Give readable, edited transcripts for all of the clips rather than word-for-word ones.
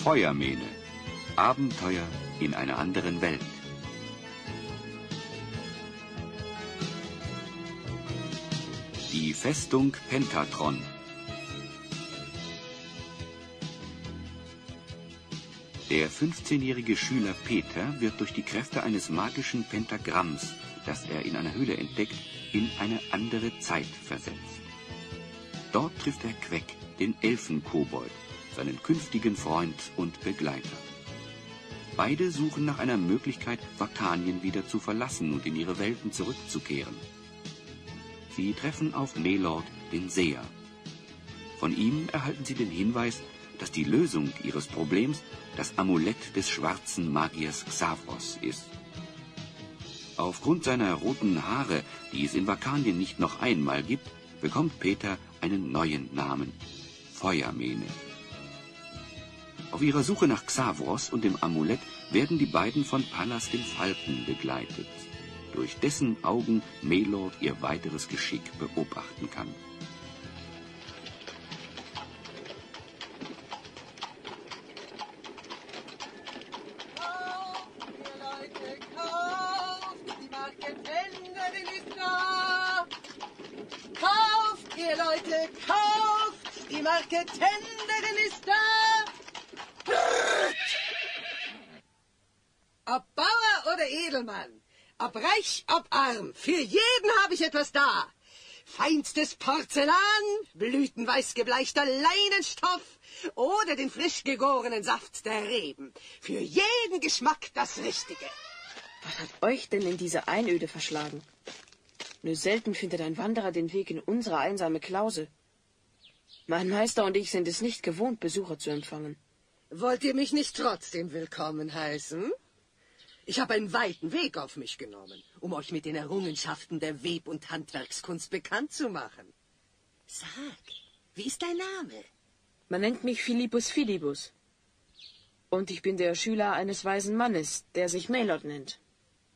Feuermähne. Abenteuer in einer anderen Welt. Die Festung Pentatron. Der 15-jährige Schüler Peter wird durch die Kräfte eines magischen Pentagramms, das er in einer Höhle entdeckt, in eine andere Zeit versetzt. Dort trifft er Queck, den Elfenkobold, seinen künftigen Freund und Begleiter. Beide suchen nach einer Möglichkeit, Vatanien wieder zu verlassen und in ihre Welten zurückzukehren. Sie treffen auf Melord, den Seher. Von ihm erhalten sie den Hinweis, dass die Lösung ihres Problems das Amulett des schwarzen Magiers Xavros ist. Aufgrund seiner roten Haare, die es in Vakanien nicht noch einmal gibt, bekommt Peter einen neuen Namen: Feuermähne. Auf ihrer Suche nach Xavros und dem Amulett werden die beiden von Pallas dem Falken begleitet, durch dessen Augen Melord ihr weiteres Geschick beobachten kann. Kauft, ihr Leute, kauft! Die Marketenderin ist da! Ob Bauer oder Edelmann, ob reich, ob arm, für jeden habe ich etwas da. Feinstes Porzellan, blütenweiß gebleichter Leinenstoff oder den frisch gegorenen Saft der Reben. Für jeden Geschmack das Richtige. Was hat euch denn in diese Einöde verschlagen? Nur selten findet ein Wanderer den Weg in unsere einsame Klause. Mein Meister und ich sind es nicht gewohnt, Besucher zu empfangen. Wollt ihr mich nicht trotzdem willkommen heißen? Ich habe einen weiten Weg auf mich genommen, um euch mit den Errungenschaften der Web- und Handwerkskunst bekannt zu machen. Sag, wie ist dein Name? Man nennt mich Philippus Philibus. Und ich bin der Schüler eines weisen Mannes, der sich Melord nennt.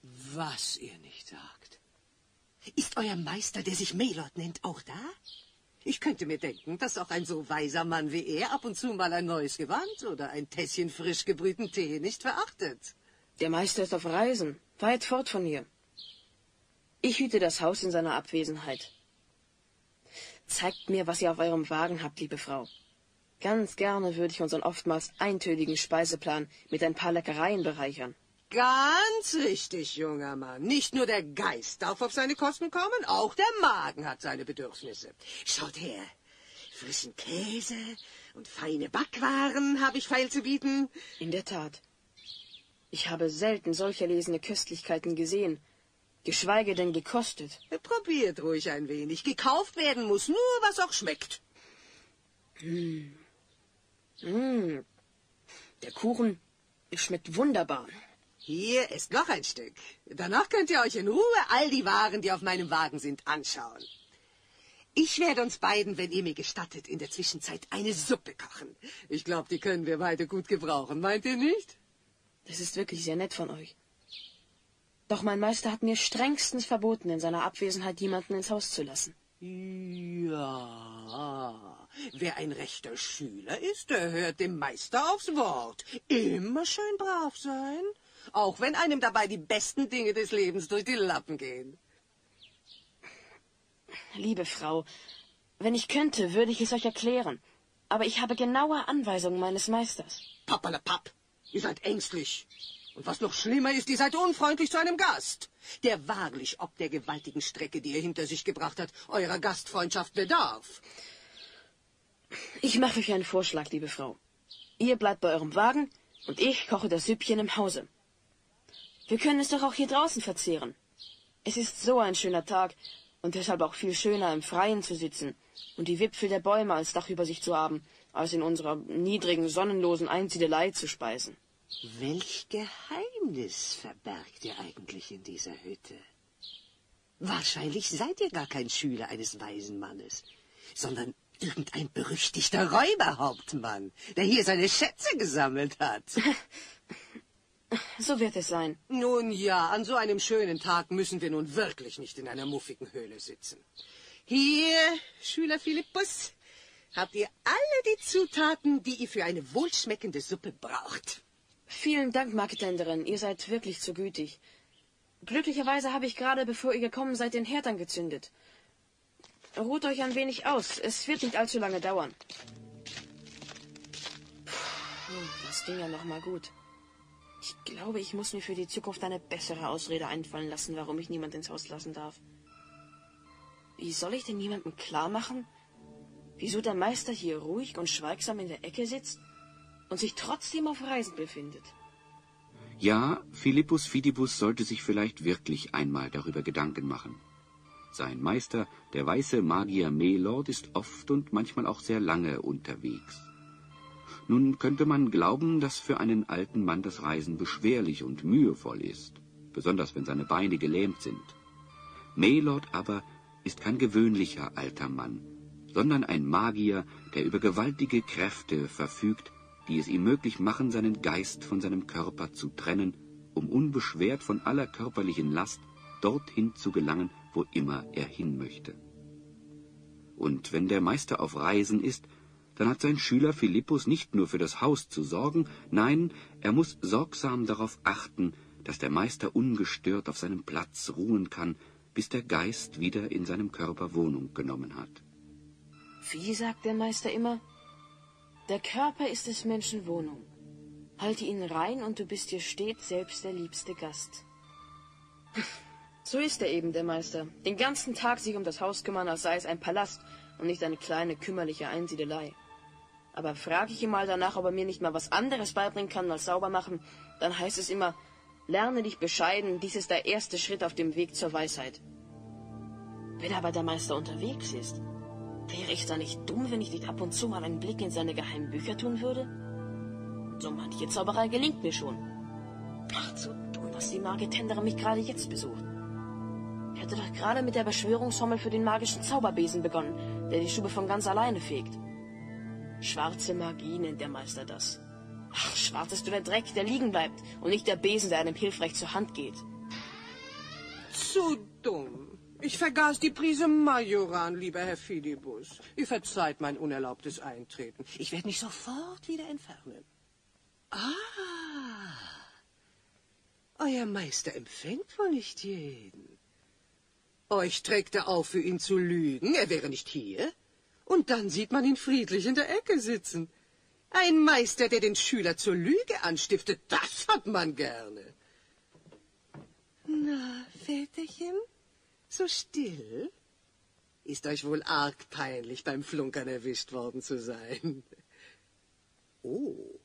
Was ihr nicht sagt. Ist euer Meister, der sich Melord nennt, auch da? Ich könnte mir denken, dass auch ein so weiser Mann wie er ab und zu mal ein neues Gewand oder ein Tässchen frisch gebrühten Tee nicht verachtet. Der Meister ist auf Reisen, weit fort von hier. Ich hüte das Haus in seiner Abwesenheit. Zeigt mir, was ihr auf eurem Wagen habt, liebe Frau. Ganz gerne würde ich unseren oftmals eintönigen Speiseplan mit ein paar Leckereien bereichern. Ganz richtig, junger Mann. Nicht nur der Geist darf auf seine Kosten kommen, auch der Magen hat seine Bedürfnisse. Schaut her, frischen Käse und feine Backwaren habe ich feil zu bieten. In der Tat. Ich habe selten solch erlesene Köstlichkeiten gesehen, geschweige denn gekostet. Probiert ruhig ein wenig. Gekauft werden muss nur, was auch schmeckt. Der Kuchen schmeckt wunderbar. Hier ist noch ein Stück. Danach könnt ihr euch in Ruhe all die Waren, die auf meinem Wagen sind, anschauen. Ich werde uns beiden, wenn ihr mir gestattet, in der Zwischenzeit eine Suppe kochen. Ich glaube, die können wir beide gut gebrauchen, meint ihr nicht? Das ist wirklich sehr nett von euch. Doch mein Meister hat mir strengstens verboten, in seiner Abwesenheit jemanden ins Haus zu lassen. Ja, wer ein rechter Schüler ist, der hört dem Meister aufs Wort. Immer schön brav sein, auch wenn einem dabei die besten Dinge des Lebens durch die Lappen gehen. Liebe Frau, wenn ich könnte, würde ich es euch erklären. Aber ich habe genaue Anweisungen meines Meisters. Pappalapapp, ihr seid ängstlich. Und was noch schlimmer ist, ihr seid unfreundlich zu einem Gast, der wahrlich ob der gewaltigen Strecke, die er hinter sich gebracht hat, eurer Gastfreundschaft bedarf. Ich mache euch einen Vorschlag, liebe Frau. Ihr bleibt bei eurem Wagen und ich koche das Süppchen im Hause. Wir können es doch auch hier draußen verzehren. Es ist so ein schöner Tag und deshalb auch viel schöner, im Freien zu sitzen und die Wipfel der Bäume als Dach über sich zu haben, als in unserer niedrigen, sonnenlosen Einsiedelei zu speisen. Welch Geheimnis verbergt ihr eigentlich in dieser Hütte? Wahrscheinlich seid ihr gar kein Schüler eines weisen Mannes, sondern irgendein berüchtigter Räuberhauptmann, der hier seine Schätze gesammelt hat. So wird es sein. Nun ja, an so einem schönen Tag müssen wir nun wirklich nicht in einer muffigen Höhle sitzen. Hier, Schüler Philippus, habt ihr alle die Zutaten, die ihr für eine wohlschmeckende Suppe braucht. Vielen Dank, Marketenderin. Ihr seid wirklich zu gütig. Glücklicherweise habe ich gerade, bevor ihr gekommen seid, den Herd angezündet. Ruht euch ein wenig aus. Es wird nicht allzu lange dauern. Das ging ja noch mal gut. Ich glaube, ich muss mir für die Zukunft eine bessere Ausrede einfallen lassen, warum ich niemand ins Haus lassen darf. Wie soll ich denn jemandem klar machen, wieso der Meister hier ruhig und schweigsam in der Ecke sitzt und sich trotzdem auf Reisen befindet? Ja, Philippus Fidibus sollte sich vielleicht wirklich einmal darüber Gedanken machen. Sein Meister, der weiße Magier Melord, ist oft und manchmal auch sehr lange unterwegs. Nun könnte man glauben, dass für einen alten Mann das Reisen beschwerlich und mühevoll ist, besonders wenn seine Beine gelähmt sind. Melord aber ist kein gewöhnlicher alter Mann, sondern ein Magier, der über gewaltige Kräfte verfügt, die es ihm möglich machen, seinen Geist von seinem Körper zu trennen, um unbeschwert von aller körperlichen Last dorthin zu gelangen, wo immer er hin möchte. Und wenn der Meister auf Reisen ist, dann hat sein Schüler Philippus nicht nur für das Haus zu sorgen, nein, er muss sorgsam darauf achten, dass der Meister ungestört auf seinem Platz ruhen kann, bis der Geist wieder in seinem Körper Wohnung genommen hat. Wie sagt der Meister immer? Der Körper ist des Menschen Wohnung. Halte ihn rein und du bist dir stets selbst der liebste Gast. So ist er eben, der Meister. Den ganzen Tag sich um das Haus kümmern, als sei es ein Palast und nicht eine kleine, kümmerliche Einsiedelei. Aber frage ich ihn mal danach, ob er mir nicht mal was anderes beibringen kann als sauber machen, dann heißt es immer, lerne dich bescheiden, dies ist der erste Schritt auf dem Weg zur Weisheit. Wenn aber der Meister unterwegs ist, wäre ich da nicht dumm, wenn ich nicht ab und zu mal einen Blick in seine geheimen Bücher tun würde? So manche Zauberei gelingt mir schon. Ach, so dumm, was die Marketenderin mich gerade jetzt besucht. Ich hatte doch gerade mit der Beschwörungsformel für den magischen Zauberbesen begonnen, der die Stube von ganz alleine fegt. Schwarze Magie nennt der Meister das. Ach, schwarz ist nur der Dreck, der liegen bleibt, und nicht der Besen, der einem hilfreich zur Hand geht. Zu dumm. Ich vergaß die Prise Majoran, lieber Herr Fidibus. Ihr verzeiht mein unerlaubtes Eintreten. Ich werde mich sofort wieder entfernen. Ah, euer Meister empfängt wohl nicht jeden. Euch trägt er auf, für ihn zu lügen, er wäre nicht hier. Und dann sieht man ihn friedlich in der Ecke sitzen. Ein Meister, der den Schüler zur Lüge anstiftet, das hat man gerne. Na, Väterchen, so still? Ist euch wohl arg peinlich, beim Flunkern erwischt worden zu sein. Oh,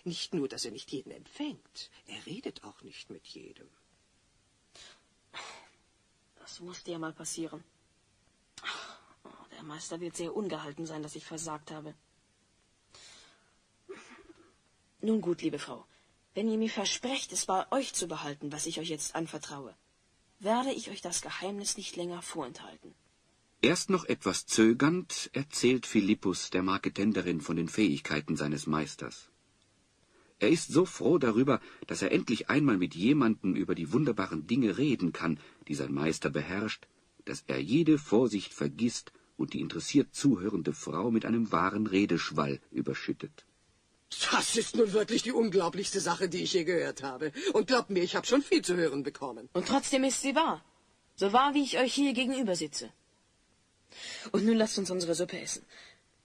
nicht nur, dass er nicht jeden empfängt, er redet auch nicht mit jedem. Das musste ja mal passieren. Der Meister wird sehr ungehalten sein, dass ich versagt habe. Nun gut, liebe Frau, wenn ihr mir versprecht, es bei euch zu behalten, was ich euch jetzt anvertraue, werde ich euch das Geheimnis nicht länger vorenthalten. Erst noch etwas zögernd erzählt Philippus der Marketenderin von den Fähigkeiten seines Meisters. Er ist so froh darüber, dass er endlich einmal mit jemandem über die wunderbaren Dinge reden kann, die sein Meister beherrscht, dass er jede Vorsicht vergisst und die interessiert zuhörende Frau mit einem wahren Redeschwall überschüttet. Das ist nun wirklich die unglaublichste Sache, die ich je gehört habe. Und glaubt mir, ich habe schon viel zu hören bekommen. Und trotzdem ist sie wahr. So wahr, wie ich euch hier gegenüber sitze. Und nun lasst uns unsere Suppe essen.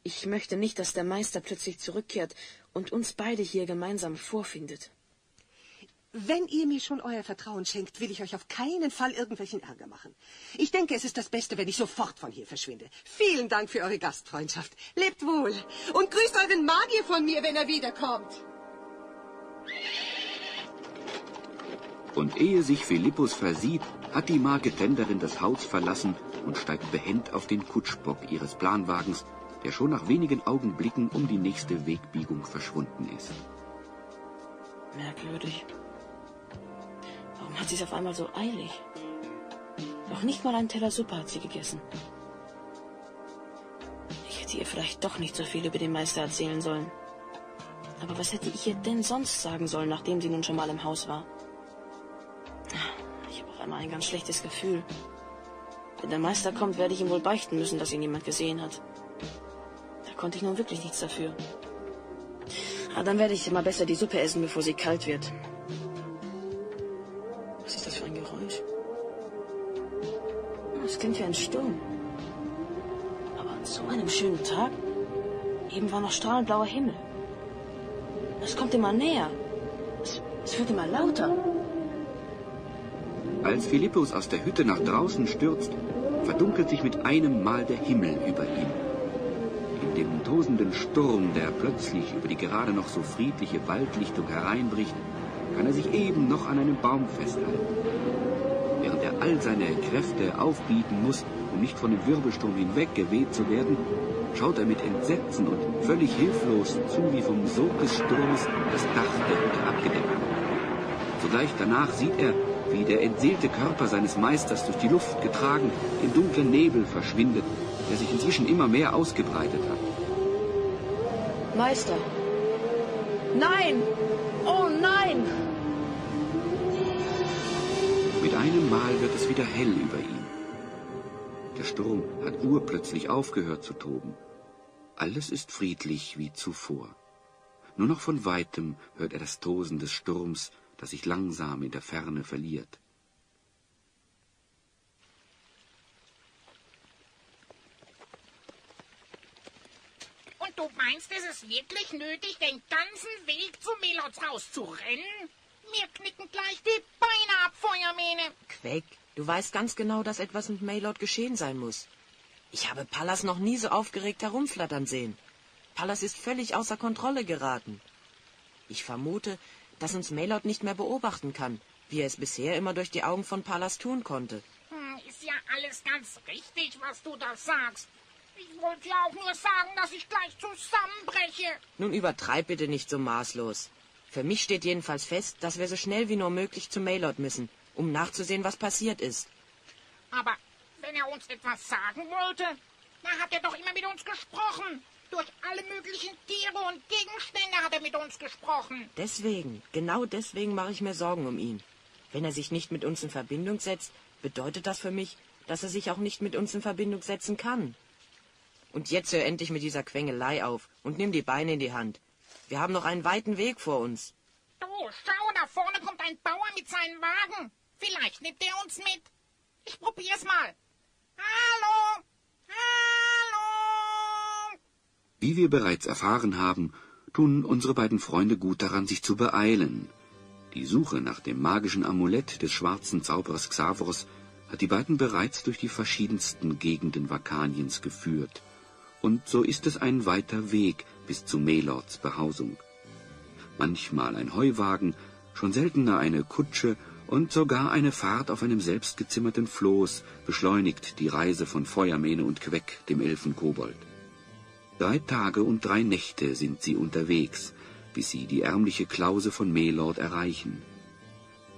Ich möchte nicht, dass der Meister plötzlich zurückkehrt und uns beide hier gemeinsam vorfindet. Wenn ihr mir schon euer Vertrauen schenkt, will ich euch auf keinen Fall irgendwelchen Ärger machen. Ich denke, es ist das Beste, wenn ich sofort von hier verschwinde. Vielen Dank für eure Gastfreundschaft. Lebt wohl und grüßt euren Magier von mir, wenn er wiederkommt. Und ehe sich Philippus versieht, hat die Marketenderin das Haus verlassen und steigt behend auf den Kutschbock ihres Planwagens, der schon nach wenigen Augenblicken um die nächste Wegbiegung verschwunden ist. Merkwürdig. Warum hat sie es auf einmal so eilig? Noch nicht mal einen Teller Suppe hat sie gegessen. Ich hätte ihr vielleicht doch nicht so viel über den Meister erzählen sollen. Aber was hätte ich ihr denn sonst sagen sollen, nachdem sie nun schon mal im Haus war? Ich habe auf einmal ein ganz schlechtes Gefühl. Wenn der Meister kommt, werde ich ihm wohl beichten müssen, dass ihn jemand gesehen hat. Da konnte ich nun wirklich nichts dafür. Dann werde ich mal besser die Suppe essen, bevor sie kalt wird. Was ist das für ein Geräusch? Es klingt wie ein Sturm. Aber an so einem schönen Tag? Eben war noch strahlend blauer Himmel. Es kommt immer näher. Es wird immer lauter. Als Philippus aus der Hütte nach draußen stürzt, verdunkelt sich mit einem Mal der Himmel über ihm. In dem tosenden Sturm, der plötzlich über die gerade noch so friedliche Waldlichtung hereinbricht, kann er sich eben noch an einem Baum festhalten. Während er all seine Kräfte aufbieten muss, um nicht von dem Wirbelsturm hinweggeweht zu werden, schaut er mit Entsetzen und völlig hilflos zu, wie vom Sog des Sturmes das Dach der Hütte abgedeckt wird. Sogleich danach sieht er, wie der entseelte Körper seines Meisters durch die Luft getragen im dunklen Nebel verschwindet, der sich inzwischen immer mehr ausgebreitet hat. Meister! Nein! Oh nein! Mit einem Mal wird es wieder hell über ihm. Der Sturm hat urplötzlich aufgehört zu toben. Alles ist friedlich wie zuvor. Nur noch von Weitem hört er das Tosen des Sturms, das sich langsam in der Ferne verliert. Und du meinst, es ist wirklich nötig, den ganzen Weg zu Melods Haus zu rennen? Mir knicken gleich die Beine ab, Feuermähne. Queck, du weißt ganz genau, dass etwas mit Maylord geschehen sein muss. Ich habe Pallas noch nie so aufgeregt herumflattern sehen. Pallas ist völlig außer Kontrolle geraten. Ich vermute, dass uns Maylord nicht mehr beobachten kann, wie er es bisher immer durch die Augen von Pallas tun konnte. Ist ja alles ganz richtig, was du da sagst. Ich wollte ja auch nur sagen, dass ich gleich zusammenbreche. Nun übertreib bitte nicht so maßlos. Für mich steht jedenfalls fest, dass wir so schnell wie nur möglich zu Maylord müssen, um nachzusehen, was passiert ist. Aber wenn er uns etwas sagen wollte, dann hat er doch immer mit uns gesprochen. Durch alle möglichen Tiere und Gegenstände hat er mit uns gesprochen. Deswegen, genau deswegen mache ich mir Sorgen um ihn. Wenn er sich nicht mit uns in Verbindung setzt, bedeutet das für mich, dass er sich auch nicht mit uns in Verbindung setzen kann. Und jetzt hör endlich mit dieser Quengelei auf und nimm die Beine in die Hand. Wir haben noch einen weiten Weg vor uns. Du, schau, da vorne kommt ein Bauer mit seinem Wagen. Vielleicht nimmt er uns mit. Ich probier's mal. Hallo? Hallo? Wie wir bereits erfahren haben, tun unsere beiden Freunde gut daran, sich zu beeilen. Die Suche nach dem magischen Amulett des schwarzen Zauberers Xavros hat die beiden bereits durch die verschiedensten Gegenden Vakaniens geführt. Und so ist es ein weiter Weg bis zu Melords Behausung. Manchmal ein Heuwagen, schon seltener eine Kutsche und sogar eine Fahrt auf einem selbstgezimmerten Floß beschleunigt die Reise von Feuermähne und Queck, dem Elfenkobold. 3 Tage und 3 Nächte sind sie unterwegs, bis sie die ärmliche Klause von Melord erreichen.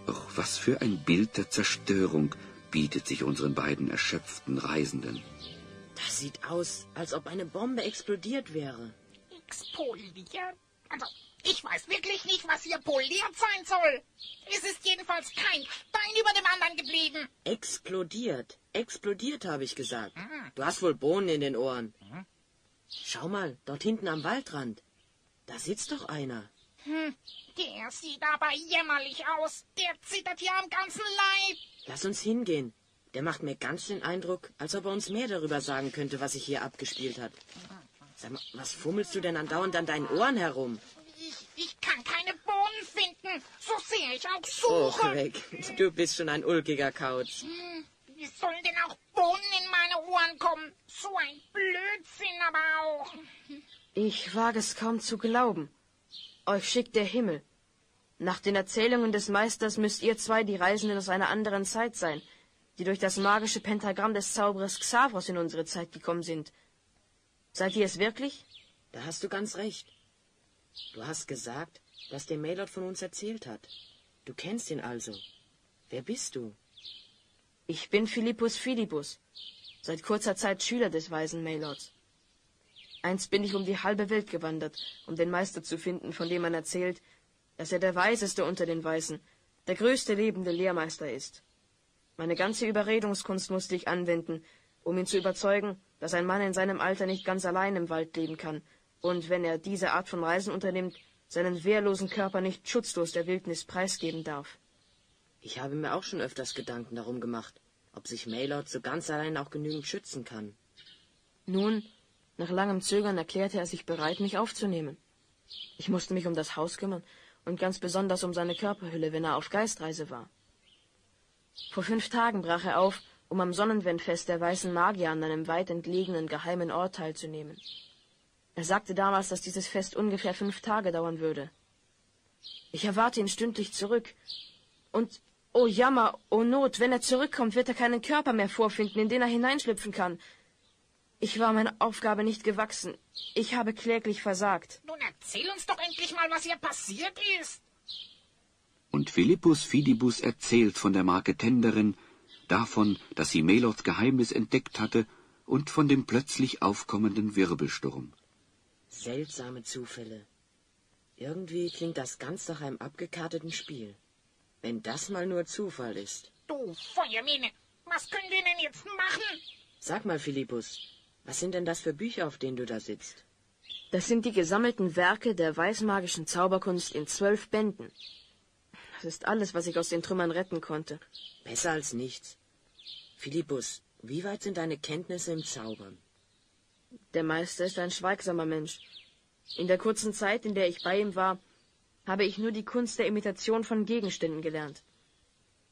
Doch was für ein Bild der Zerstörung bietet sich unseren beiden erschöpften Reisenden. Das sieht aus, als ob eine Bombe explodiert wäre. Expoliert? Also, ich weiß wirklich nicht, was hier poliert sein soll. Es ist jedenfalls kein Stein über dem anderen geblieben. Explodiert. Explodiert, habe ich gesagt. Du hast wohl Bohnen in den Ohren. Schau mal, dort hinten am Waldrand. Da sitzt doch einer. Der sieht aber jämmerlich aus. Der zittert hier am ganzen Leib. Lass uns hingehen. Der macht mir ganz den Eindruck, als ob er uns mehr darüber sagen könnte, was sich hier abgespielt hat. Sag mal, was fummelst du denn andauernd an deinen Ohren herum? Ich kann keine Bohnen finden, so sehr ich auch Oh, suche. weg. Du bist schon ein ulkiger Kauz. Wie sollen denn auch Bohnen in meine Ohren kommen? So ein Blödsinn aber auch. Ich wage es kaum zu glauben. Euch schickt der Himmel. Nach den Erzählungen des Meisters müsst ihr 2 die Reisenden aus einer anderen Zeit sein, die durch das magische Pentagramm des Zauberers Xavros in unsere Zeit gekommen sind. Seid ihr es wirklich? Da hast du ganz recht. Du hast gesagt, dass der Maylord von uns erzählt hat. Du kennst ihn also. Wer bist du? Ich bin Philippus Philippus, seit kurzer Zeit Schüler des weisen Maylords. Einst bin ich um die halbe Welt gewandert, um den Meister zu finden, von dem man erzählt, dass er der Weiseste unter den Weisen, der größte lebende Lehrmeister ist. Meine ganze Überredungskunst musste ich anwenden, um ihn zu überzeugen, dass ein Mann in seinem Alter nicht ganz allein im Wald leben kann und, wenn er diese Art von Reisen unternimmt, seinen wehrlosen Körper nicht schutzlos der Wildnis preisgeben darf. Ich habe mir auch schon öfters Gedanken darum gemacht, ob sich Maylord so ganz allein auch genügend schützen kann. Nun, nach langem Zögern erklärte er sich bereit, mich aufzunehmen. Ich musste mich um das Haus kümmern und ganz besonders um seine Körperhülle, wenn er auf Geistreise war. Vor 5 Tagen brach er auf, um am Sonnenwendfest der weißen Magier an einem weit entlegenen geheimen Ort teilzunehmen. Er sagte damals, dass dieses Fest ungefähr 5 Tage dauern würde. Ich erwarte ihn stündlich zurück. Und, oh Jammer, oh Not, wenn er zurückkommt, wird er keinen Körper mehr vorfinden, in den er hineinschlüpfen kann. Ich war meiner Aufgabe nicht gewachsen. Ich habe kläglich versagt. Nun erzähl uns doch endlich mal, was hier passiert ist. Und Philippus Fidibus erzählt von der Marketenderin, davon, dass sie Maylords Geheimnis entdeckt hatte und von dem plötzlich aufkommenden Wirbelsturm. Seltsame Zufälle. Irgendwie klingt das ganz nach einem abgekarteten Spiel. Wenn das mal nur Zufall ist. Du Feuermähne, was können wir denn jetzt machen? Sag mal, Philippus, was sind denn das für Bücher, auf denen du da sitzt? Das sind die gesammelten Werke der weißmagischen Zauberkunst in 12 Bänden. Das ist alles, was ich aus den Trümmern retten konnte. Besser als nichts. Philippus, wie weit sind deine Kenntnisse im Zaubern? Der Meister ist ein schweigsamer Mensch. In der kurzen Zeit, in der ich bei ihm war, habe ich nur die Kunst der Imitation von Gegenständen gelernt.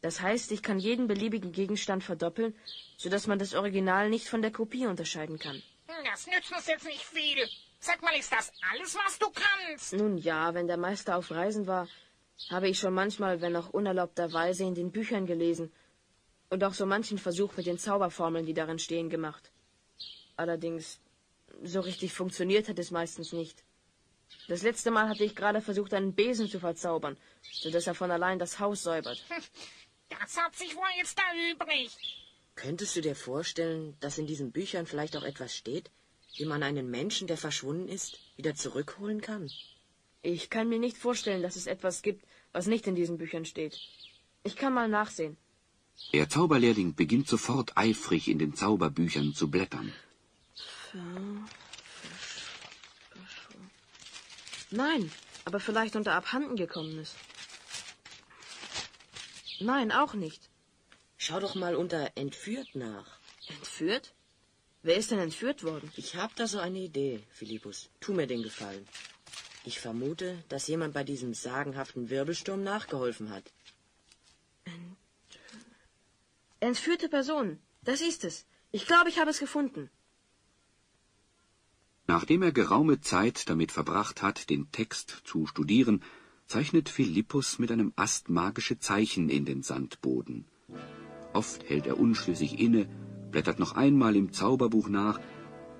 Das heißt, ich kann jeden beliebigen Gegenstand verdoppeln, sodass man das Original nicht von der Kopie unterscheiden kann. Das nützt uns jetzt nicht viel. Sag mal, ist das alles, was du kannst? Nun ja, wenn der Meister auf Reisen war, habe ich schon manchmal, wenn auch unerlaubterweise, in den Büchern gelesen und auch so manchen Versuch mit den Zauberformeln, die darin stehen, gemacht. Allerdings, so richtig funktioniert hat es meistens nicht. Das letzte Mal hatte ich gerade versucht, einen Besen zu verzaubern, sodass er von allein das Haus säubert. Das hat sich wohl jetzt erübrigt. Könntest du dir vorstellen, dass in diesen Büchern vielleicht auch etwas steht, wie man einen Menschen, der verschwunden ist, wieder zurückholen kann? Ich kann mir nicht vorstellen, dass es etwas gibt, was nicht in diesen Büchern steht. Ich kann mal nachsehen. Der Zauberlehrling beginnt sofort eifrig in den Zauberbüchern zu blättern. Nein, aber vielleicht unter abhanden gekommen ist. Nein, auch nicht. Schau doch mal unter Entführt nach. Entführt? Wer ist denn entführt worden? Ich habe da so eine Idee, Philippus. Tu mir den Gefallen. Ich vermute, dass jemand bei diesem sagenhaften Wirbelsturm nachgeholfen hat. Entführte Person. Das ist es. Ich glaube, ich habe es gefunden. Nachdem er geraume Zeit damit verbracht hat, den Text zu studieren, zeichnet Philippus mit einem Ast magische Zeichen in den Sandboden. Oft hält er unschlüssig inne, blättert noch einmal im Zauberbuch nach,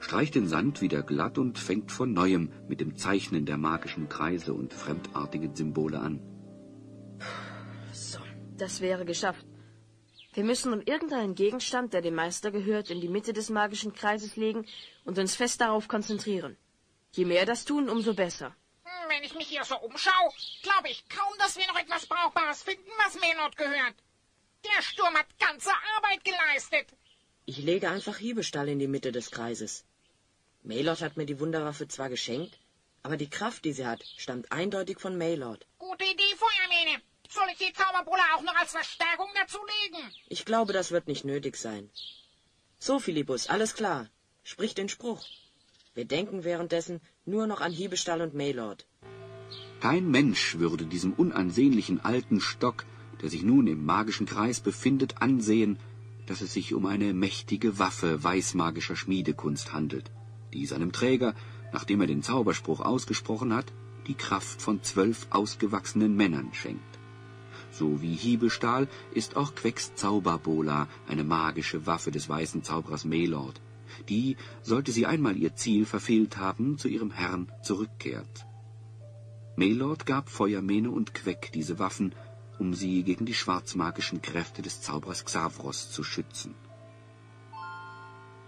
streicht den Sand wieder glatt und fängt von Neuem mit dem Zeichnen der magischen Kreise und fremdartigen Symbole an. So, das wäre geschafft. Wir müssen nun irgendeinen Gegenstand, der dem Meister gehört, in die Mitte des magischen Kreises legen und uns fest darauf konzentrieren. Je mehr das tun, umso besser. Wenn ich mich hier so umschaue, glaube ich kaum, dass wir noch etwas Brauchbares finden, was Maylord gehört. Der Sturm hat ganze Arbeit geleistet. Ich lege einfach Hiebestall in die Mitte des Kreises. Maylord hat mir die Wunderwaffe zwar geschenkt, aber die Kraft, die sie hat, stammt eindeutig von Maylord. Gute Idee, Feuermähne. Soll ich die Zauberbulle auch noch als Verstärkung dazulegen? Ich glaube, das wird nicht nötig sein. So, Philippus, alles klar. Sprich den Spruch. Wir denken währenddessen nur noch an Hiebestall und Maylord. Kein Mensch würde diesem unansehnlichen alten Stock, der sich nun im magischen Kreis befindet, ansehen, dass es sich um eine mächtige Waffe weißmagischer Schmiedekunst handelt, die seinem Träger, nachdem er den Zauberspruch ausgesprochen hat, die Kraft von 12 ausgewachsenen Männern schenkt. So wie Hiebestahl ist auch Quecks Zauberbola eine magische Waffe des weißen Zauberers Maylord, die, sollte sie einmal ihr Ziel verfehlt haben, zu ihrem Herrn zurückkehrt. Maylord gab Feuermähne und Queck diese Waffen, um sie gegen die schwarzmagischen Kräfte des Zauberers Xavros zu schützen.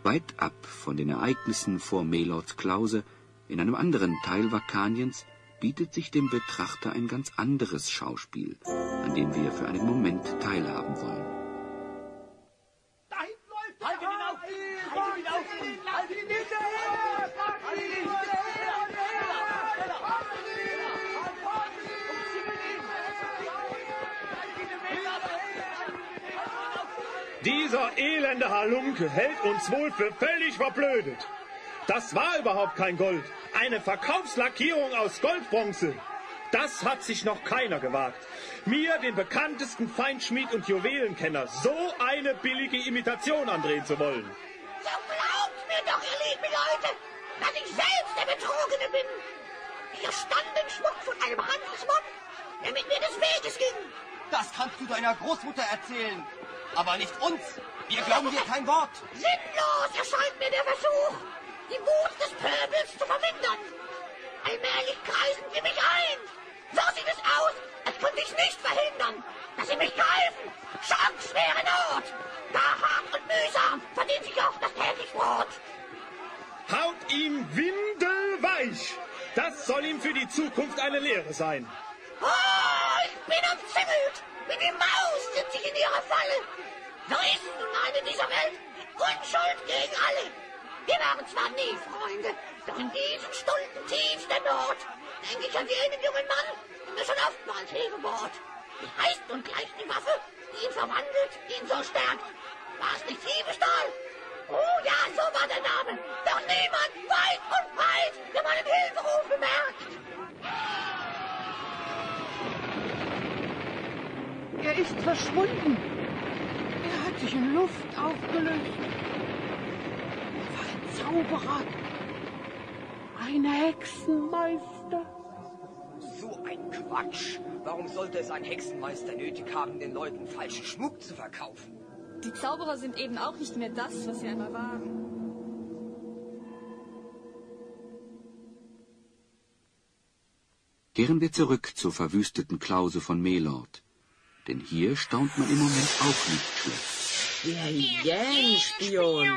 Weit ab von den Ereignissen vor Maylords Klause, in einem anderen Teil Vakaniens, bietet sich dem Betrachter ein ganz anderes Schauspiel, an dem wir für einen Moment teilhaben wollen. Da hinten läuft er! Haltet ihn auf! Haltet ihn auf! Dieser elende Halunke hält uns wohl für völlig verblödet. Das war überhaupt kein Gold. Eine Verkaufslackierung aus Goldbronze. Das hat sich noch keiner gewagt. Mir, den bekanntesten Feinschmied und Juwelenkenner, so eine billige Imitation andrehen zu wollen. So glaubt mir doch, ihr lieben Leute, dass ich selbst der Betrogene bin. Ich erstand den Schmuck von einem Handelsmann, der mit mir des Weges ging. Das kannst du deiner Großmutter erzählen, aber nicht uns. Wir glauben dir kein Wort. Sinnlos erscheint mir der Versuch, die Wut des Pöbels zu vermindern. Allmählich kreisen sie mich ein. So sieht es aus, als könnte ich nicht verhindern, dass sie mich greifen. Chance wäre Not. Gar hart und mühsam verdient sich auch das täglich Brot. Haut ihm windelweich. Das soll ihm für die Zukunft eine Lehre sein. Oh, ich bin umzingelt. Wie die Maus sitze ich in ihrer Falle. So ist nun eine dieser Welt. Unschuld gegen alle. Wir waren zwar nie Freunde, doch in diesen Stunden tiefster Not denke ich an jenen jungen Mann, den mir schon oftmals hergebohrt. Wie heißt nun gleich die Waffe, die ihn verwandelt, ihn so stärkt? War es nicht Diebestahl? Oh ja, so war der Name. Doch niemand weit und breit, der meinen Hilferuf bemerkt. Er ist verschwunden. Er hat sich in Luft aufgelöst. Er war ein Zauberer. Ein Hexenmeister. So ein Quatsch. Warum sollte es ein Hexenmeister nötig haben, den Leuten falschen Schmuck zu verkaufen? Die Zauberer sind eben auch nicht mehr das, was sie einmal waren. Kehren wir zurück zur verwüsteten Klause von Melord. Denn hier staunt man im Moment auch nicht schlecht. Der Hyänenspion!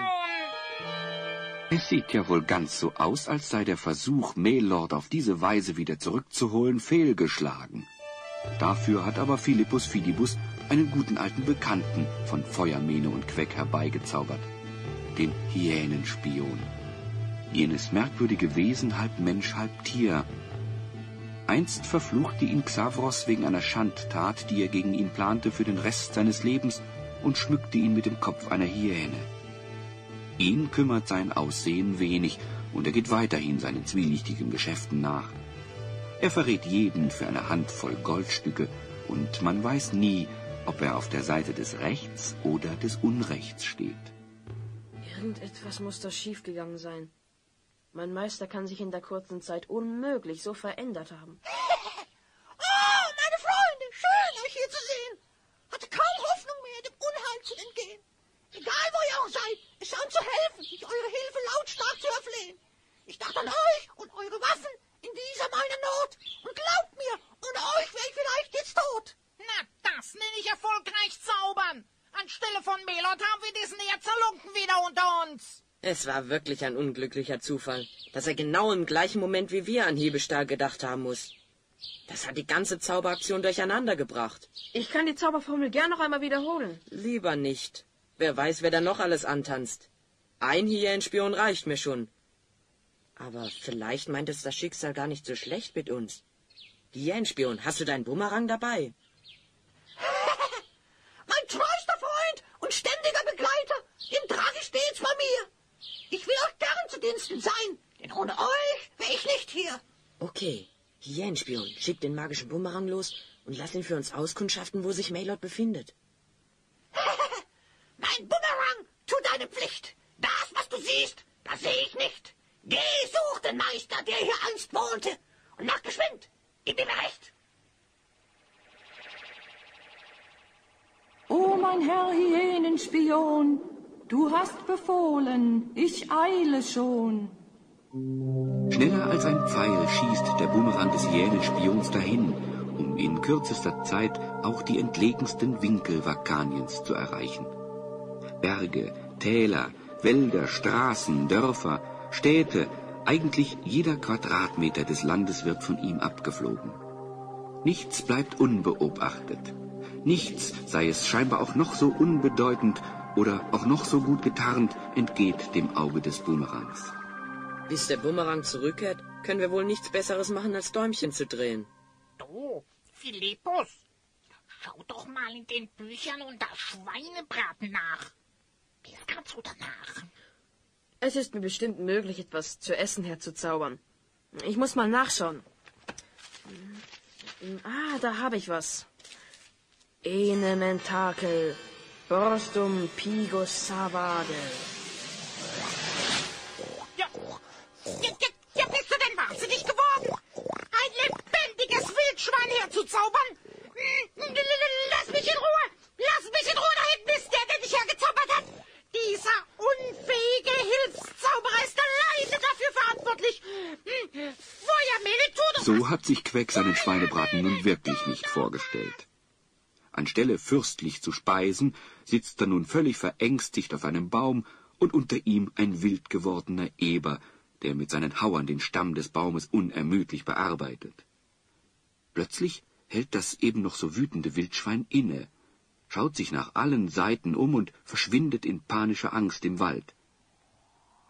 Es sieht ja wohl ganz so aus, als sei der Versuch, Melord auf diese Weise wieder zurückzuholen, fehlgeschlagen. Dafür hat aber Philippus Fidibus einen guten alten Bekannten von Feuermähne und Queck herbeigezaubert, den Hyänenspion. Jenes merkwürdige Wesen, halb Mensch, halb Tier. Einst verfluchte ihn Xavros wegen einer Schandtat, die er gegen ihn plante für den Rest seines Lebens, und schmückte ihn mit dem Kopf einer Hyäne. Ihn kümmert sein Aussehen wenig, und er geht weiterhin seinen zwielichtigen Geschäften nach. Er verrät jeden für eine Handvoll Goldstücke, und man weiß nie, ob er auf der Seite des Rechts oder des Unrechts steht. Irgendetwas muss da schiefgegangen sein. Mein Meister kann sich in der kurzen Zeit unmöglich so verändert haben. Oh, meine Freunde, schön, euch hier zu sehen. Hatte kaum Hoffnung mehr, dem Unheil zu entgehen. Egal, wo ihr auch seid, es scheint zu helfen, mich eure Hilfe lautstark zu erflehen. Ich dachte an euch und eure Waffen in dieser meiner Not. Und glaubt mir, ohne euch wäre ich vielleicht jetzt tot. Na, das nenne ich erfolgreich zaubern. Anstelle von Melord haben wir diesen Erzerlunken wieder unter uns. Es war wirklich ein unglücklicher Zufall, dass er genau im gleichen Moment wie wir an Hiebestahl gedacht haben muss. Das hat die ganze Zauberaktion durcheinander gebracht. Ich kann die Zauberformel gern noch einmal wiederholen. Lieber nicht. Wer weiß, wer da noch alles antanzt. Ein Hyänenspion reicht mir schon. Aber vielleicht meint es das Schicksal gar nicht so schlecht mit uns. Hyänenspion, hast du deinen Bumerang dabei? Mein treuster Freund und ständiger Begleiter, den trage ich stets bei mir. Ich will euch gern zu Diensten sein, denn ohne euch wäre ich nicht hier. Okay, Hyänenspion, schick den magischen Bumerang los und lass ihn für uns auskundschaften, wo sich Melord befindet. Mein Bumerang, tu deine Pflicht. Das, was du siehst, das sehe ich nicht. Geh, such den Meister, der hier einst wohnte, und mach geschwind. Gib mir recht. O mein Herr Hyänenspion, du hast befohlen, ich eile schon. Schneller als ein Pfeil schießt der Bumerang des Hyänenspions dahin, um in kürzester Zeit auch die entlegensten Winkel Vakaniens zu erreichen. Berge, Täler, Wälder, Straßen, Dörfer, Städte, eigentlich jeder Quadratmeter des Landes wird von ihm abgeflogen. Nichts bleibt unbeobachtet. Nichts, sei es scheinbar auch noch so unbedeutend oder auch noch so gut getarnt, entgeht dem Auge des Bumerangs. Bis der Bumerang zurückkehrt, können wir wohl nichts Besseres machen, als Däumchen zu drehen. Du, Philippus, schau doch mal in den Büchern unter Schweinebraten nach. zu danach. Es ist mir bestimmt möglich, etwas zu essen herzuzaubern. Ich muss mal nachschauen. Ah, da habe ich was. Ene Mentakel, Borstum Pigos Savade. Ja, bist du denn wahnsinnig geworden? Ein lebendiges Wildschwein herzuzaubern? Lass mich in Ruhe! Lass mich in Ruhe! Da hinten ist der dich hergezaubert hat! Dieser unfähige Hilfszauberer ist alleine dafür verantwortlich! Feuermehl, tu doch So hat sich Queck seinen Schweinebraten nun wirklich nicht vorgestellt. Anstelle fürstlich zu speisen, sitzt er nun völlig verängstigt auf einem Baum und unter ihm ein wild gewordener Eber, der mit seinen Hauern den Stamm des Baumes unermüdlich bearbeitet. Plötzlich hält das eben noch so wütende Wildschwein inne, schaut sich nach allen Seiten um und verschwindet in panischer Angst im Wald.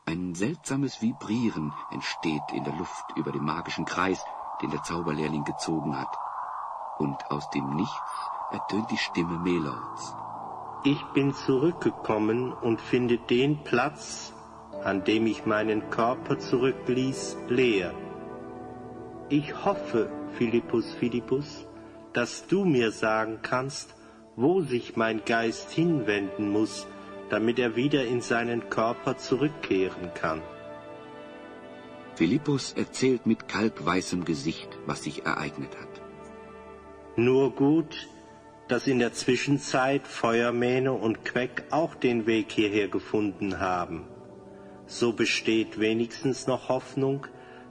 Ein seltsames Vibrieren entsteht in der Luft über dem magischen Kreis, den der Zauberlehrling gezogen hat. Und aus dem Nichts ertönt die Stimme Melords. Ich bin zurückgekommen und finde den Platz, an dem ich meinen Körper zurückließ, leer. Ich hoffe, Philippus, dass du mir sagen kannst, wo sich mein Geist hinwenden muss, damit er wieder in seinen Körper zurückkehren kann. Philippus erzählt mit kalkweißem Gesicht, was sich ereignet hat. Nur gut, dass in der Zwischenzeit Feuermähne und Queck auch den Weg hierher gefunden haben. So besteht wenigstens noch Hoffnung,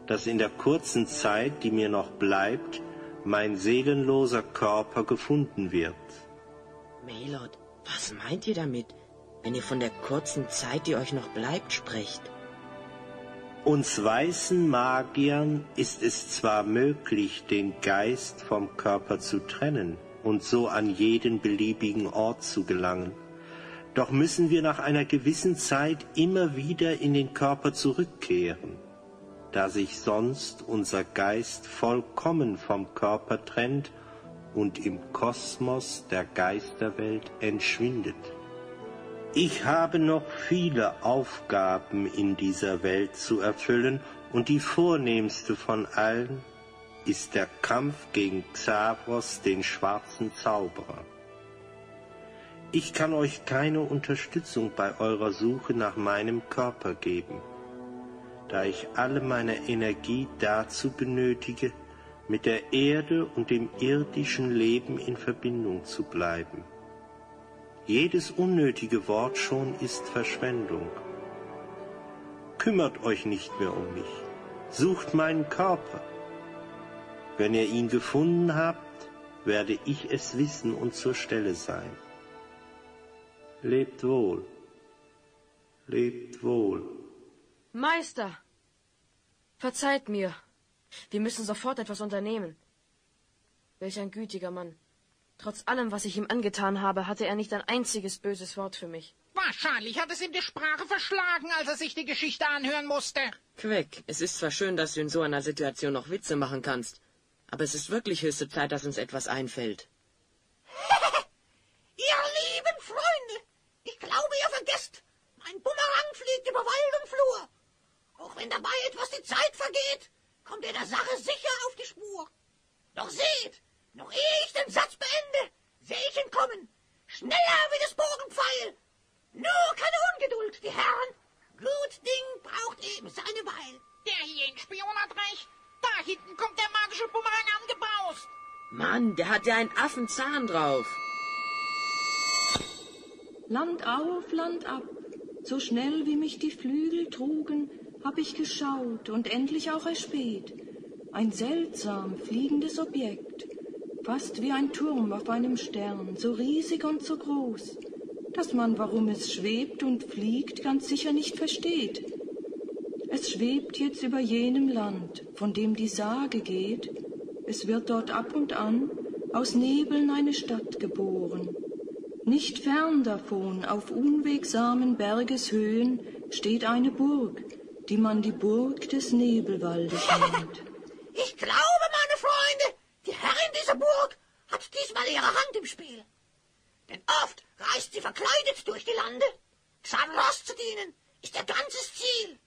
dass in der kurzen Zeit, die mir noch bleibt, mein seelenloser Körper gefunden wird. Melord, was meint ihr damit, wenn ihr von der kurzen Zeit, die euch noch bleibt, sprecht? Uns weißen Magiern ist es zwar möglich, den Geist vom Körper zu trennen und so an jeden beliebigen Ort zu gelangen, doch müssen wir nach einer gewissen Zeit immer wieder in den Körper zurückkehren, da sich sonst unser Geist vollkommen vom Körper trennt und im Kosmos der Geisterwelt entschwindet. Ich habe noch viele Aufgaben in dieser Welt zu erfüllen, und die vornehmste von allen ist der Kampf gegen Xavros, den schwarzen Zauberer. Ich kann euch keine Unterstützung bei eurer Suche nach meinem Körper geben, da ich alle meine Energie dazu benötige, mit der Erde und dem irdischen Leben in Verbindung zu bleiben. Jedes unnötige Wort schon ist Verschwendung. Kümmert euch nicht mehr um mich, sucht meinen Körper. Wenn ihr ihn gefunden habt, werde ich es wissen und zur Stelle sein. Lebt wohl, lebt wohl. Meister, verzeiht mir. Wir müssen sofort etwas unternehmen. Welch ein gütiger Mann. Trotz allem, was ich ihm angetan habe, hatte er nicht ein einziges böses Wort für mich. Wahrscheinlich hat es ihm die Sprache verschlagen, als er sich die Geschichte anhören musste. Queck, es ist zwar schön, dass du in so einer Situation noch Witze machen kannst, aber es ist wirklich höchste Zeit, dass uns etwas einfällt. Ihr lieben Freunde, ich glaube, ihr vergesst, mein Bumerang fliegt über Wald und Flur. Auch wenn dabei etwas die Zeit vergeht, kommt er der Sache sicher auf die Spur. Doch seht, noch ehe ich den Satz beende, sehe ich ihn kommen, schneller wie des Bogenpfeil. Nur keine Ungeduld, die Herren. Gut Ding braucht eben seine Weile. Der Hyänenspion hat recht. Da hinten kommt der magische Bumerang angebraust. Mann, der hat ja einen Affenzahn drauf. Land auf, Land ab, so schnell wie mich die Flügel trugen, hab ich geschaut und endlich auch erspäht. Ein seltsam fliegendes Objekt, fast wie ein Turm auf einem Stern, so riesig und so groß, dass man, warum es schwebt und fliegt, ganz sicher nicht versteht. Es schwebt jetzt über jenem Land, von dem die Sage geht, es wird dort ab und an aus Nebeln eine Stadt geboren. Nicht fern davon, auf unwegsamen Bergeshöhen, steht eine Burg, die man die Burg des Nebelwaldes nennt. Ich glaube, meine Freunde, die Herrin dieser Burg hat diesmal ihre Hand im Spiel. Denn oft reist sie verkleidet durch die Lande, Xavros zu dienen, ist ihr ganzes Ziel.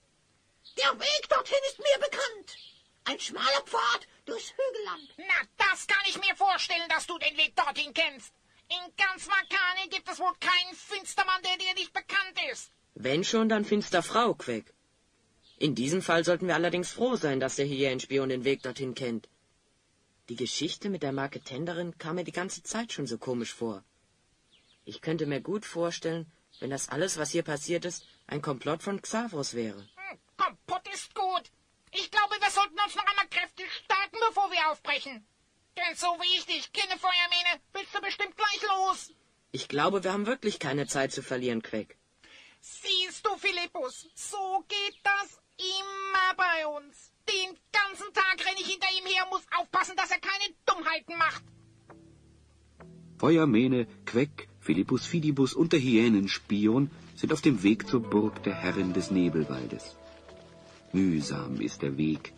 Der Weg dorthin ist mir bekannt. Ein schmaler Pfad durchs Hügelland. Na, das kann ich mir vorstellen, dass du den Weg dorthin kennst. In ganz Vakane gibt es wohl keinen Finstermann, der dir nicht bekannt ist. Wenn schon, dann Finsterfrau, Queck. In diesem Fall sollten wir allerdings froh sein, dass der Hyänenspion den Weg dorthin kennt. Die Geschichte mit der Marketenderin kam mir die ganze Zeit schon so komisch vor. Ich könnte mir gut vorstellen, wenn das alles, was hier passiert ist, ein Komplott von Xavros wäre. Komplott ist gut. Ich glaube, wir sollten uns noch einmal kräftig stärken, bevor wir aufbrechen. Denn so wie ich dich kenne, Feuermähne, willst du bestimmt gleich los. Ich glaube, wir haben wirklich keine Zeit zu verlieren, Queck. Siehst du, Philippus, so geht das immer bei uns. Den ganzen Tag renne ich hinter ihm her, muss aufpassen, dass er keine Dummheiten macht. Feuermähne, Queck, Philippus Fidibus und der Hyänenspion sind auf dem Weg zur Burg der Herrin des Nebelwaldes. Mühsam ist der Weg.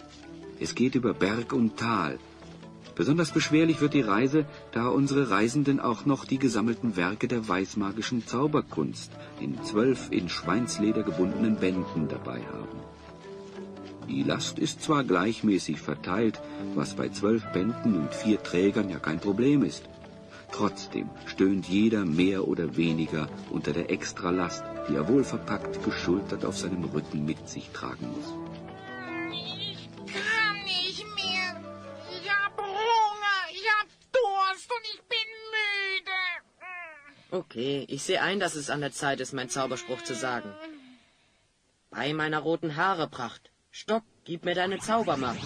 Es geht über Berg und Tal. Besonders beschwerlich wird die Reise, da unsere Reisenden auch noch die gesammelten Werke der weißmagischen Zauberkunst in 12 in Schweinsleder gebundenen Bänden dabei haben. Die Last ist zwar gleichmäßig verteilt, was bei 12 Bänden und 4 Trägern ja kein Problem ist. Trotzdem stöhnt jeder mehr oder weniger unter der Extralast, die er wohlverpackt geschultert auf seinem Rücken mit sich tragen muss. Ich kann nicht mehr. Ich hab Hunger, ich hab Durst und ich bin müde. Okay, ich sehe ein, dass es an der Zeit ist, meinen Zauberspruch zu sagen. Bei meiner roten Haarepracht. Stock, gib mir deine Zaubermacht.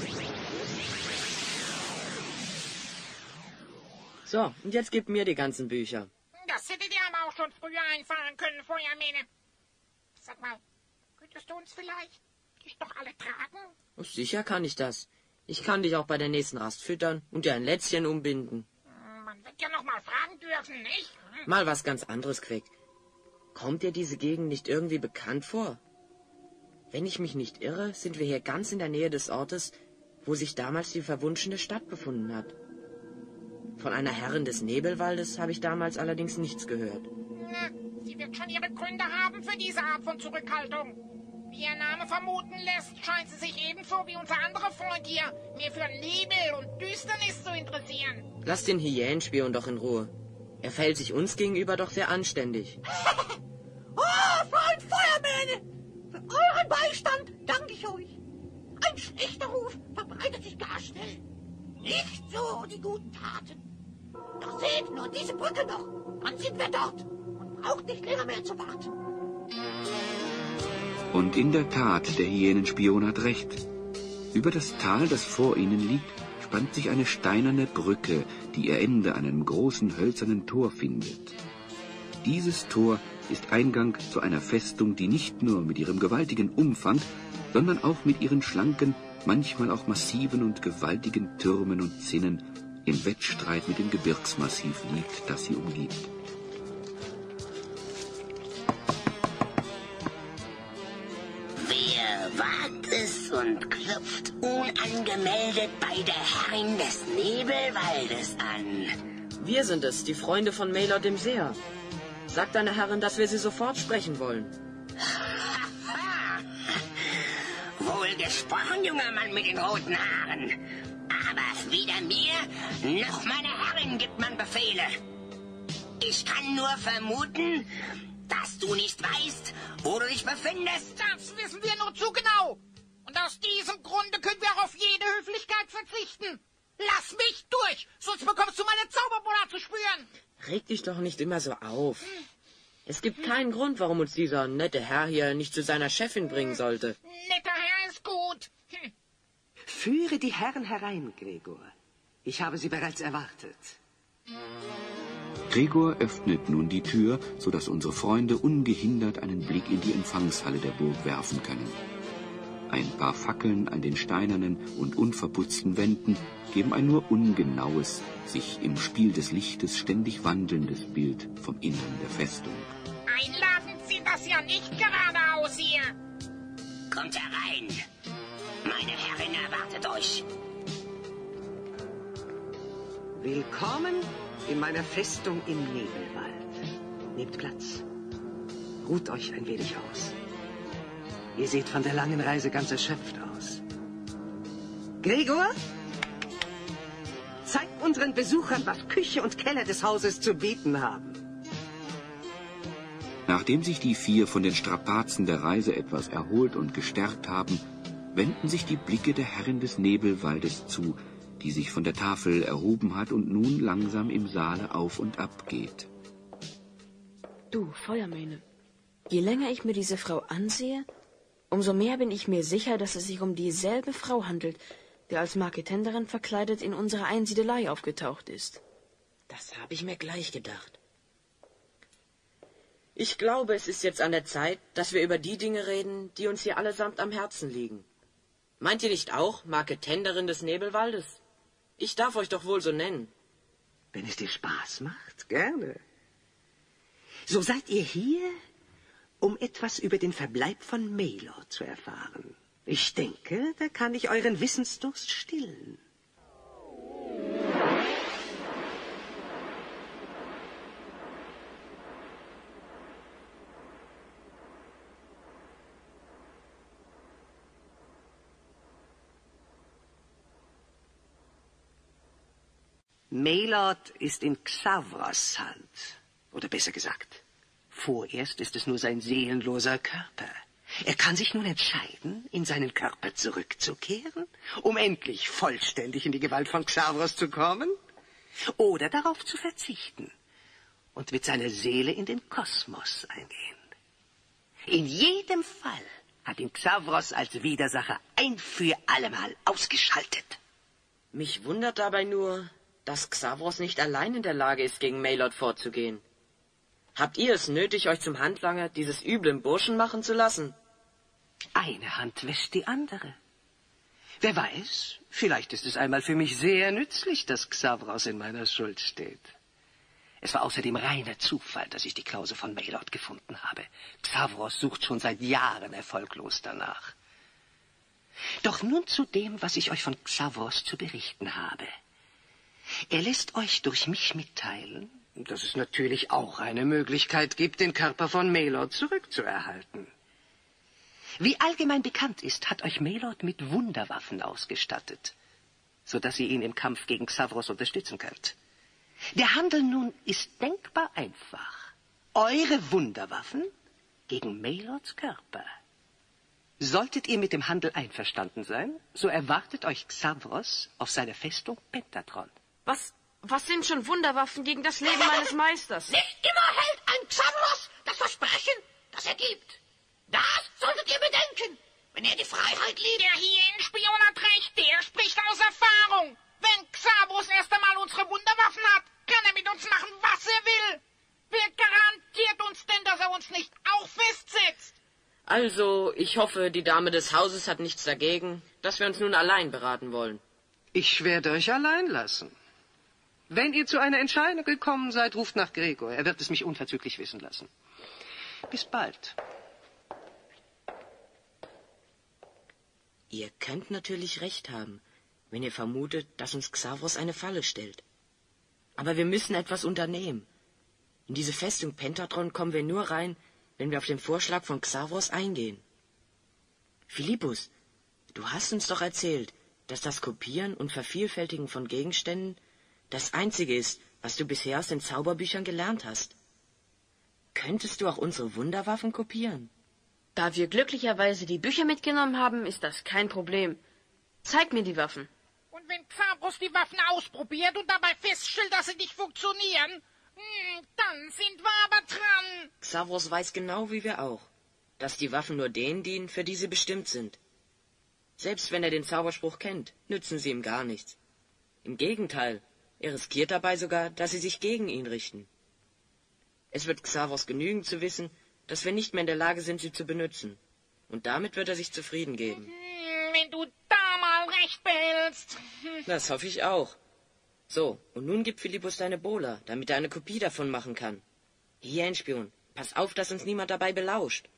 So, und jetzt gib mir die ganzen Bücher. Das hätte dir aber auch schon früher einfallen können, Feuermähne. Sag mal, könntest du uns vielleicht nicht doch alle tragen? Oh, sicher kann ich das. Ich kann dich auch bei der nächsten Rast füttern und dir ein Lätzchen umbinden. Man wird ja noch mal fragen dürfen, nicht? Mal was ganz anderes, Queck. Kommt dir diese Gegend nicht irgendwie bekannt vor? Wenn ich mich nicht irre, sind wir hier ganz in der Nähe des Ortes, wo sich damals die verwunschene Stadt befunden hat. Von einer Herrin des Nebelwaldes habe ich damals allerdings nichts gehört. Na, sie wird schon ihre Gründe haben für diese Art von Zurückhaltung. Wie ihr Name vermuten lässt, scheint sie sich ebenso wie unser anderer Freund hier mehr für Nebel und Düsternis zu interessieren. Lass den Hyänenspion doch in Ruhe. Er verhält sich uns gegenüber doch sehr anständig. Oh, Freund Feuermähne! Für euren Beistand danke ich euch. Ein schlechter Ruf verbreitet sich gar schnell. Nicht so die guten Taten. Doch seht nur diese Brücke noch. Dann sind wir dort und braucht nicht länger mehr zu warten. Und in der Tat, der Hyänenspion hat recht. Über das Tal, das vor ihnen liegt, spannt sich eine steinerne Brücke, die ihr Ende an einem großen hölzernen Tor findet. Dieses Tor ist Eingang zu einer Festung, die nicht nur mit ihrem gewaltigen Umfang, sondern auch mit ihren schlanken, manchmal auch massiven und gewaltigen Türmen und Zinnen im Wettstreit mit dem Gebirgsmassiv liegt, das sie umgibt. Wer wagt es und klopft unangemeldet bei der Herrin des Nebelwaldes an? Wir sind es, die Freunde von Maelord dem Seher. Sag deiner Herrin, dass wir sie sofort sprechen wollen. Wohl gesprochen, junger Mann mit den roten Haaren. Aber weder mir noch meiner Herrin gibt man Befehle. Ich kann nur vermuten, dass du nicht weißt, wo du dich befindest. Das wissen wir nur zu genau. Und aus diesem Grunde können wir auch auf jede Höflichkeit verzichten. Lass mich durch, sonst bekommst du meine Zauberbola zu spüren. Reg dich doch nicht immer so auf. Es gibt keinen Grund, warum uns dieser nette Herr hier nicht zu seiner Chefin bringen sollte. Netter Herr ist gut. Führe die Herren herein, Gregor. Ich habe sie bereits erwartet. Gregor öffnet nun die Tür, sodass unsere Freunde ungehindert einen Blick in die Empfangshalle der Burg werfen können. Ein paar Fackeln an den steinernen und unverputzten Wänden geben ein nur ungenaues, sich im Spiel des Lichtes ständig wandelndes Bild vom Innern der Festung. Einladend sieht das ja nicht gerade aus hier. Kommt herein. Meine Herrin erwartet euch. Willkommen in meiner Festung im Nebelwald. Nehmt Platz. Ruht euch ein wenig aus. Ihr seht von der langen Reise ganz erschöpft aus. Gregor, zeig unseren Besuchern, was Küche und Keller des Hauses zu bieten haben. Nachdem sich die 4 von den Strapazen der Reise etwas erholt und gestärkt haben, wenden sich die Blicke der Herrin des Nebelwaldes zu, die sich von der Tafel erhoben hat und nun langsam im Saale auf und ab geht. Du, Feuermähne, je länger ich mir diese Frau ansehe, umso mehr bin ich mir sicher, dass es sich um dieselbe Frau handelt, die als Marketenderin verkleidet in unserer Einsiedelei aufgetaucht ist. Das habe ich mir gleich gedacht. Ich glaube, es ist jetzt an der Zeit, dass wir über die Dinge reden, die uns hier allesamt am Herzen liegen. Meint ihr nicht auch, Marketenderin des Nebelwaldes? Ich darf euch doch wohl so nennen. Wenn es dir Spaß macht, gerne. So seid ihr hier, um etwas über den Verbleib von Maylord zu erfahren. Ich denke, da kann ich euren Wissensdurst stillen. Maylord ist in Xavros Hand. Oder besser gesagt, vorerst ist es nur sein seelenloser Körper. Er kann sich nun entscheiden, in seinen Körper zurückzukehren, um endlich vollständig in die Gewalt von Xavros zu kommen, oder darauf zu verzichten und mit seiner Seele in den Kosmos eingehen. In jedem Fall hat ihn Xavros als Widersacher ein für allemal ausgeschaltet. Mich wundert dabei nur, dass Xavros nicht allein in der Lage ist, gegen Maylord vorzugehen. Habt ihr es nötig, euch zum Handlanger dieses üblen Burschen machen zu lassen? Eine Hand wäscht die andere. Wer weiß, vielleicht ist es einmal für mich sehr nützlich, dass Xavros in meiner Schuld steht. Es war außerdem reiner Zufall, dass ich die Klause von Maylord gefunden habe. Xavros sucht schon seit Jahren erfolglos danach. Doch nun zu dem, was ich euch von Xavros zu berichten habe. Er lässt euch durch mich mitteilen, dass es natürlich auch eine Möglichkeit gibt, den Körper von Maylord zurückzuerhalten. Wie allgemein bekannt ist, hat euch Maylord mit Wunderwaffen ausgestattet, sodass ihr ihn im Kampf gegen Xavros unterstützen könnt. Der Handel nun ist denkbar einfach. Eure Wunderwaffen gegen Maylords Körper. Solltet ihr mit dem Handel einverstanden sein, so erwartet euch Xavros auf seiner Festung Pentatron. Was sind schon Wunderwaffen gegen das Leben meines Meisters? Nicht immer hält ein Xavros das Versprechen, das er gibt. Das solltet ihr bedenken, wenn ihr die Freiheit liebt. Der Hyänenspion hat recht, der spricht aus Erfahrung. Wenn Xavros erst einmal unsere Wunderwaffen hat, kann er mit uns machen, was er will. Wer garantiert uns denn, dass er uns nicht auch festsetzt? Also, ich hoffe, die Dame des Hauses hat nichts dagegen, dass wir uns nun allein beraten wollen. Ich werde euch allein lassen. Wenn ihr zu einer Entscheidung gekommen seid, ruft nach Gregor. Er wird es mich unverzüglich wissen lassen. Bis bald. Ihr könnt natürlich recht haben, wenn ihr vermutet, dass uns Xavros eine Falle stellt. Aber wir müssen etwas unternehmen. In diese Festung Pentatron kommen wir nur rein, wenn wir auf den Vorschlag von Xavros eingehen. Philippus, du hast uns doch erzählt, dass das Kopieren und Vervielfältigen von Gegenständen das Einzige ist, was du bisher aus den Zauberbüchern gelernt hast. Könntest du auch unsere Wunderwaffen kopieren? Da wir glücklicherweise die Bücher mitgenommen haben, ist das kein Problem. Zeig mir die Waffen. Und wenn Xavros die Waffen ausprobiert und dabei feststellt, dass sie nicht funktionieren, dann sind wir aber dran. Xavros weiß genau wie wir auch, dass die Waffen nur denen dienen, für die sie bestimmt sind. Selbst wenn er den Zauberspruch kennt, nützen sie ihm gar nichts. Im Gegenteil, er riskiert dabei sogar, dass sie sich gegen ihn richten. Es wird Xavros genügen zu wissen, dass wir nicht mehr in der Lage sind, sie zu benutzen. Und damit wird er sich zufrieden geben. Wenn du da mal recht behältst. Das hoffe ich auch. So, und nun gib Philippus deine Bola, damit er eine Kopie davon machen kann. Hyänenspion, pass auf, dass uns niemand dabei belauscht.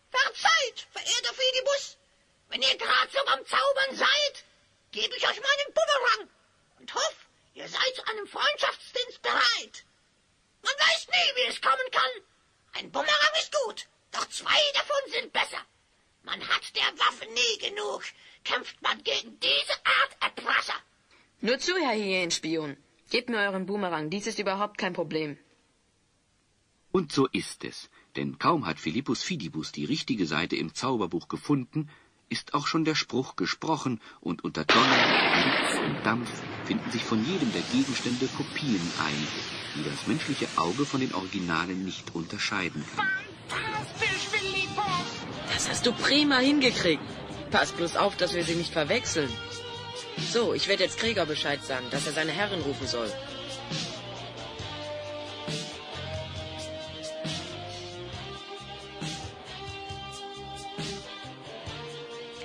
Verzeiht, verehrter Philippus. Wenn ihr gerade so beim Zaubern seid, gebe ich euch meinen Bumerang und hoffe, ihr seid zu einem Freundschaftsdienst bereit. Man weiß nie, wie es kommen kann. Ein Bumerang ist gut, doch 2 davon sind besser. Man hat der Waffe nie genug. Kämpft man gegen diese Art Erpresser. Nur zu, Herr Hyänenspion. Gebt mir euren Boomerang, dies ist überhaupt kein Problem. Und so ist es, denn kaum hat Philippus Fidibus die richtige Seite im Zauberbuch gefunden, ist auch schon der Spruch gesprochen und unter Donner, Blitz und Dampf finden sich von jedem der Gegenstände Kopien ein, die das menschliche Auge von den Originalen nicht unterscheiden kann. Fantastisch, Philippus! Das hast du prima hingekriegt. Pass bloß auf, dass wir sie nicht verwechseln. So, ich werde jetzt Gregor Bescheid sagen, dass er seine Herrin rufen soll.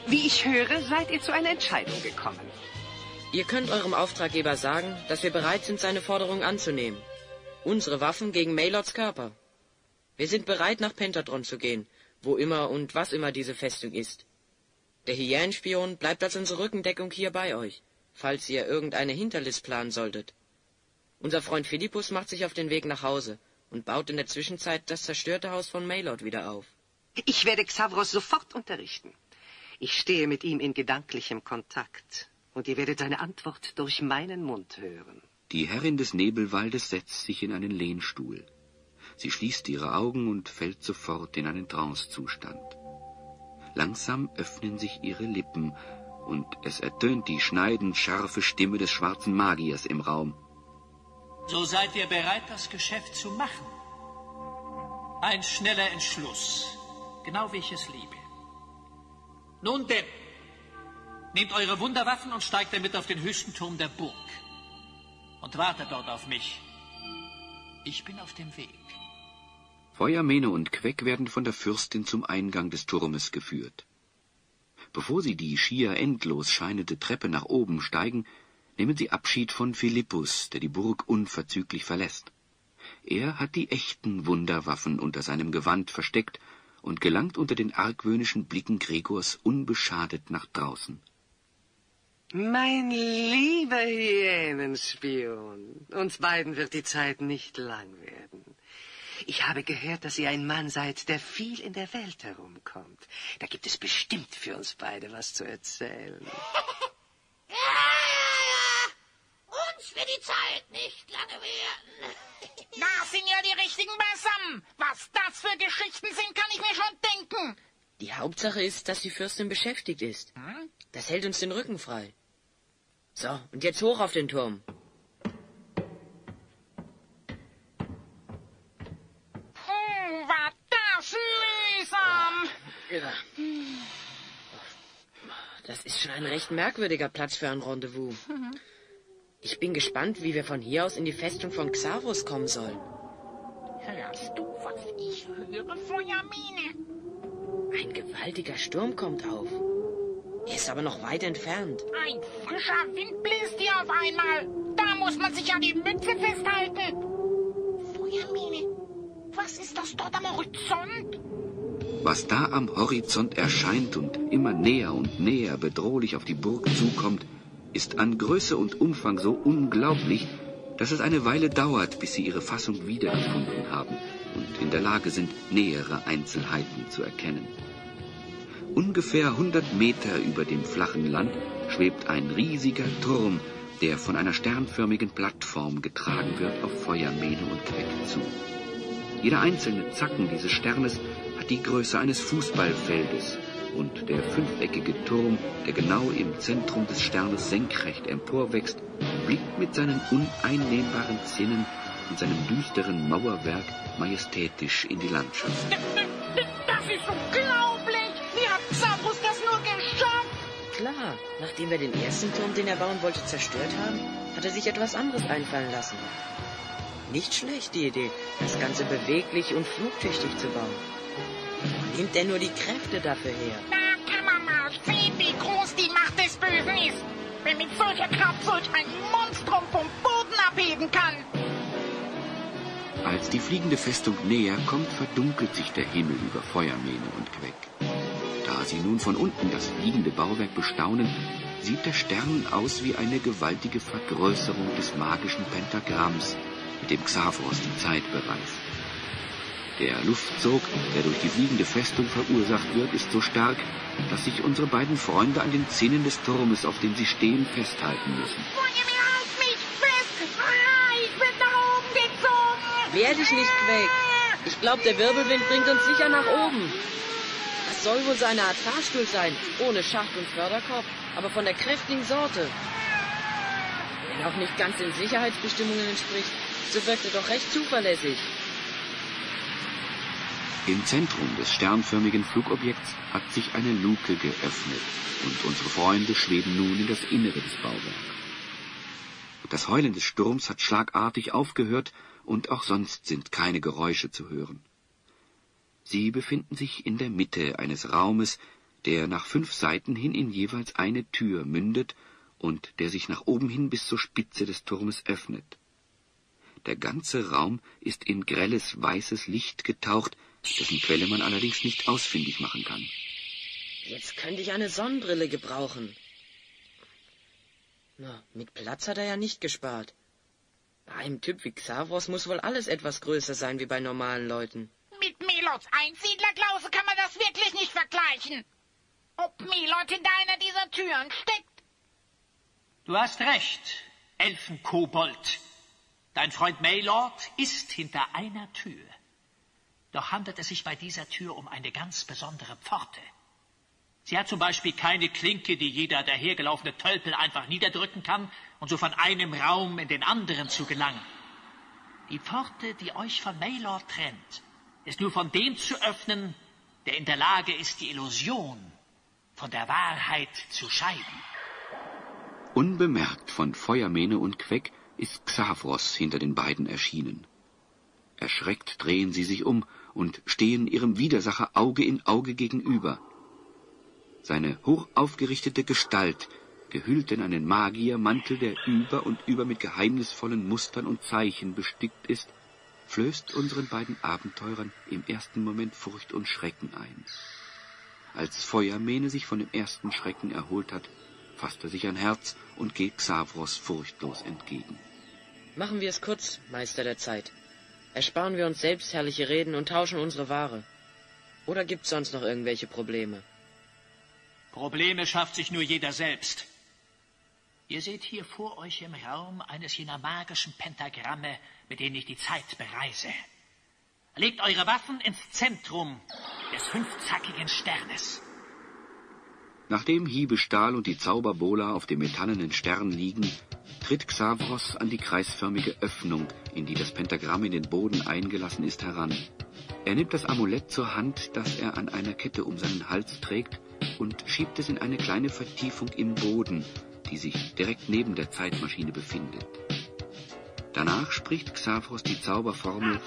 Wie ich höre, seid ihr zu einer Entscheidung gekommen. Ihr könnt eurem Auftraggeber sagen, dass wir bereit sind, seine Forderung anzunehmen. Unsere Waffen gegen Maylords Körper. Wir sind bereit, nach Pentatron zu gehen, wo immer und was immer diese Festung ist. Der Hyänenspion bleibt als unsere Rückendeckung hier bei euch, falls ihr irgendeine Hinterlist planen solltet. Unser Freund Philippus macht sich auf den Weg nach Hause und baut in der Zwischenzeit das zerstörte Haus von Maylord wieder auf. Ich werde Xavros sofort unterrichten. Ich stehe mit ihm in gedanklichem Kontakt. Und ihr werdet seine Antwort durch meinen Mund hören. Die Herrin des Nebelwaldes setzt sich in einen Lehnstuhl. Sie schließt ihre Augen und fällt sofort in einen Trancezustand. Langsam öffnen sich ihre Lippen, und es ertönt die schneidend scharfe Stimme des schwarzen Magiers im Raum. So seid ihr bereit, das Geschäft zu machen. Ein schneller Entschluss, genau wie ich es liebe. Nun denn, nehmt eure Wunderwaffen und steigt damit auf den höchsten Turm der Burg. Und wartet dort auf mich. Ich bin auf dem Weg. Feuermähne und Queck werden von der Fürstin zum Eingang des Turmes geführt. Bevor sie die schier endlos scheinende Treppe nach oben steigen, nehmen sie Abschied von Philippus, der die Burg unverzüglich verlässt. Er hat die echten Wunderwaffen unter seinem Gewand versteckt und gelangt unter den argwöhnischen Blicken Gregors unbeschadet nach draußen. Mein lieber Hyänenspion, uns beiden wird die Zeit nicht lang werden. Ich habe gehört, dass ihr ein Mann seid, der viel in der Welt herumkommt. Da gibt es bestimmt für uns beide was zu erzählen. Ja. Uns wird die Zeit nicht lange werden. Da sind ja die richtigen beisammen. Was das für Geschichten sind, kann ich mir schon denken. Die Hauptsache ist, dass die Fürstin beschäftigt ist. Das hält uns den Rücken frei. So, und jetzt hoch auf den Turm. War das mühsam. Ja. Das ist schon ein recht merkwürdiger Platz für ein Rendezvous. Ich bin gespannt, wie wir von hier aus in die Festung von Xavros kommen sollen. Hörst du, was ich höre, Feuermine? Ein gewaltiger Sturm kommt auf. Er ist aber noch weit entfernt. Ein frischer Wind bläst hier auf einmal. Da muss man sich an die Mütze festhalten. Feuermine, was ist das dort am Horizont? Was da am Horizont erscheint und immer näher und näher bedrohlich auf die Burg zukommt, ist an Größe und Umfang so unglaublich, dass es eine Weile dauert, bis sie ihre Fassung wiedergefunden haben und in der Lage sind, nähere Einzelheiten zu erkennen. Ungefähr 100 Meter über dem flachen Land schwebt ein riesiger Turm, der von einer sternförmigen Plattform getragen wird auf Feuermähne und Queck zu. Jeder einzelne Zacken dieses Sternes hat die Größe eines Fußballfeldes und der fünfeckige Turm, der genau im Zentrum des Sternes senkrecht emporwächst, blickt mit seinen uneinnehmbaren Zinnen und seinem düsteren Mauerwerk majestätisch in die Landschaft. Das ist unglaublich! Wie hat Xavros das nur geschafft? Klar, nachdem wir den ersten Turm, den er bauen wollte, zerstört haben, hat er sich etwas anderes einfallen lassen. Nicht schlecht, die Idee, das Ganze beweglich und flugtüchtig zu bauen. Wo nimmt er nur die Kräfte dafür her? Da kann man mal sehen, wie groß die Macht des Bösen ist. Wenn mit solcher Kraft solch ein Monstrum vom Boden abheben kann. Als die fliegende Festung näher kommt, verdunkelt sich der Himmel über Feuermähne und Queck. Da sie nun von unten das fliegende Bauwerk bestaunen, sieht der Stern aus wie eine gewaltige Vergrößerung des magischen Pentagramms, mit dem Xavros die Zeit bereist. Der Luftzug, der durch die fliegende Festung verursacht wird, ist so stark, dass sich unsere beiden Freunde an den Zinnen des Turmes, auf dem sie stehen, festhalten müssen. Wehr dich nicht, Quake. Ich glaube, der Wirbelwind bringt uns sicher nach oben. Das soll wohl so eine Art Fahrstuhl sein, ohne Schacht und Förderkorb, aber von der kräftigen Sorte. Wenn auch nicht ganz den Sicherheitsbestimmungen entspricht, so wirkt er doch recht zuverlässig. Im Zentrum des sternförmigen Flugobjekts hat sich eine Luke geöffnet und unsere Freunde schweben nun in das Innere des Bauwerks. Das Heulen des Sturms hat schlagartig aufgehört und auch sonst sind keine Geräusche zu hören. Sie befinden sich in der Mitte eines Raumes, der nach 5 Seiten hin in jeweils eine Tür mündet und der sich nach oben hin bis zur Spitze des Turmes öffnet. Der ganze Raum ist in grelles, weißes Licht getaucht, dessen Quelle man allerdings nicht ausfindig machen kann. Jetzt könnte ich eine Sonnenbrille gebrauchen. Na, mit Platz hat er ja nicht gespart. Bei einem Typ wie Xavros muss wohl alles etwas größer sein wie bei normalen Leuten. Mit Melods Einsiedlerklause kann man das wirklich nicht vergleichen. Ob Melod hinter einer dieser Türen steckt? Du hast recht, Elfenkobold. Dein Freund Maylord ist hinter einer Tür. Doch handelt es sich bei dieser Tür um eine ganz besondere Pforte. Sie hat zum Beispiel keine Klinke, die jeder dahergelaufene Tölpel einfach niederdrücken kann und so von einem Raum in den anderen zu gelangen. Die Pforte, die euch von Maylord trennt, ist nur von dem zu öffnen, der in der Lage ist, die Illusion von der Wahrheit zu scheiden. Unbemerkt von Feuermähne und Queck ist Xavros hinter den beiden erschienen. Erschreckt drehen sie sich um und stehen ihrem Widersacher Auge in Auge gegenüber. Seine hoch aufgerichtete Gestalt, gehüllt in einen Magiermantel, der über und über mit geheimnisvollen Mustern und Zeichen bestickt ist, flößt unseren beiden Abenteurern im ersten Moment Furcht und Schrecken ein. Als Feuermähne sich von dem ersten Schrecken erholt hat, fasst er sich ein Herz und geht Xavros furchtlos entgegen. Machen wir es kurz, Meister der Zeit. Ersparen wir uns selbst herrliche Reden und tauschen unsere Ware. Oder gibt's sonst noch irgendwelche Probleme? Probleme schafft sich nur jeder selbst. Ihr seht hier vor euch im Raum eines jener magischen Pentagramme, mit denen ich die Zeit bereise. Legt eure Waffen ins Zentrum des 5-zackigen Sternes. Nachdem Hiebestahl und die Zauberbola auf dem metallenen Stern liegen, tritt Xavros an die kreisförmige Öffnung, in die das Pentagramm in den Boden eingelassen ist, heran. Er nimmt das Amulett zur Hand, das er an einer Kette um seinen Hals trägt, und schiebt es in eine kleine Vertiefung im Boden, die sich direkt neben der Zeitmaschine befindet. Danach spricht Xavros die Zauberformel.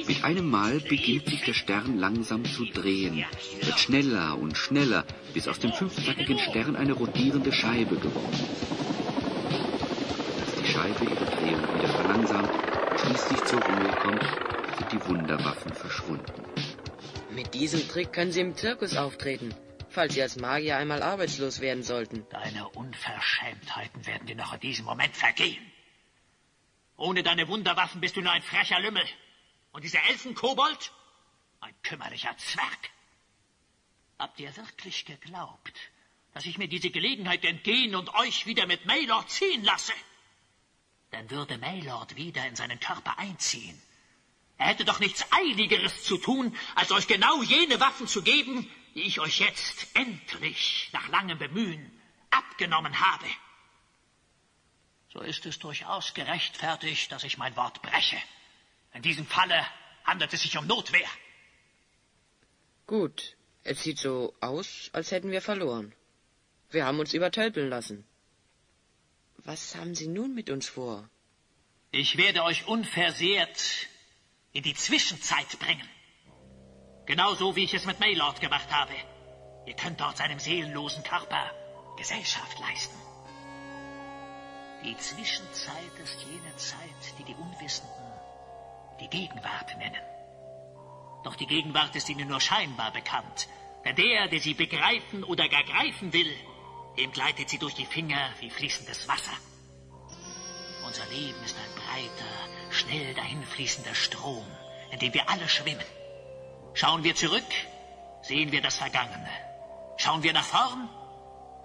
Mit einem Mal beginnt sich der Stern langsam zu drehen, wird schneller und schneller, bis aus dem 5-zackigen Stern eine rotierende Scheibe geworden ist. Als die Scheibe ihre Drehung wieder verlangsamt und schließlich zur Ruhe kommt, sind die Wunderwaffen verschwunden. Mit diesem Trick können Sie im Zirkus auftreten, falls Sie als Magier einmal arbeitslos werden sollten. Deine Unverschämtheiten werden dir noch in diesem Moment vergehen. Ohne deine Wunderwaffen bist du nur ein frecher Lümmel. Und dieser Elfenkobold? Ein kümmerlicher Zwerg. Habt ihr wirklich geglaubt, dass ich mir diese Gelegenheit entgehen und euch wieder mit Maylord ziehen lasse? Dann würde Maylord wieder in seinen Körper einziehen. Er hätte doch nichts Eiligeres zu tun, als euch genau jene Waffen zu geben, die ich euch jetzt endlich, nach langem Bemühen, abgenommen habe. So ist es durchaus gerechtfertigt, dass ich mein Wort breche. In diesem Falle handelt es sich um Notwehr. Gut, es sieht so aus, als hätten wir verloren. Wir haben uns übertölpeln lassen. Was haben Sie nun mit uns vor? Ich werde euch unversehrt in die Zwischenzeit bringen. Genauso wie ich es mit Maylord gemacht habe. Ihr könnt dort seinem seelenlosen Körper Gesellschaft leisten. Die Zwischenzeit ist jene Zeit, die die Unwissenden die Gegenwart nennen. Doch die Gegenwart ist ihnen nur scheinbar bekannt. Denn der sie begreifen oder gar greifen will, dem gleitet sie durch die Finger wie fließendes Wasser. Unser Leben ist ein breiter, schnell dahinfließender Strom, in dem wir alle schwimmen. Schauen wir zurück, sehen wir das Vergangene. Schauen wir nach vorn,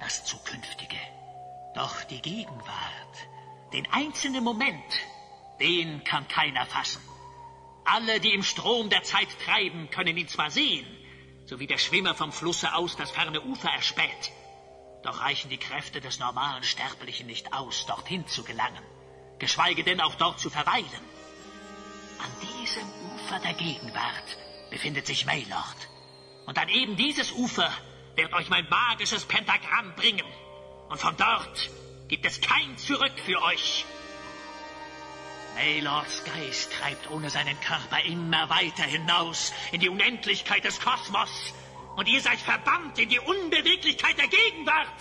das Zukünftige. Doch die Gegenwart, den einzelnen Moment, den kann keiner fassen. Alle, die im Strom der Zeit treiben, können ihn zwar sehen, so wie der Schwimmer vom Flusse aus das ferne Ufer erspäht. Doch reichen die Kräfte des normalen Sterblichen nicht aus, dorthin zu gelangen, geschweige denn auch dort zu verweilen. An diesem Ufer der Gegenwart befindet sich Maylord. Und an eben dieses Ufer wird euch mein magisches Pentagramm bringen. Und von dort gibt es kein Zurück für euch. Maylords Geist treibt ohne seinen Körper immer weiter hinaus in die Unendlichkeit des Kosmos. Und ihr seid verbannt in die Unbeweglichkeit der Gegenwart.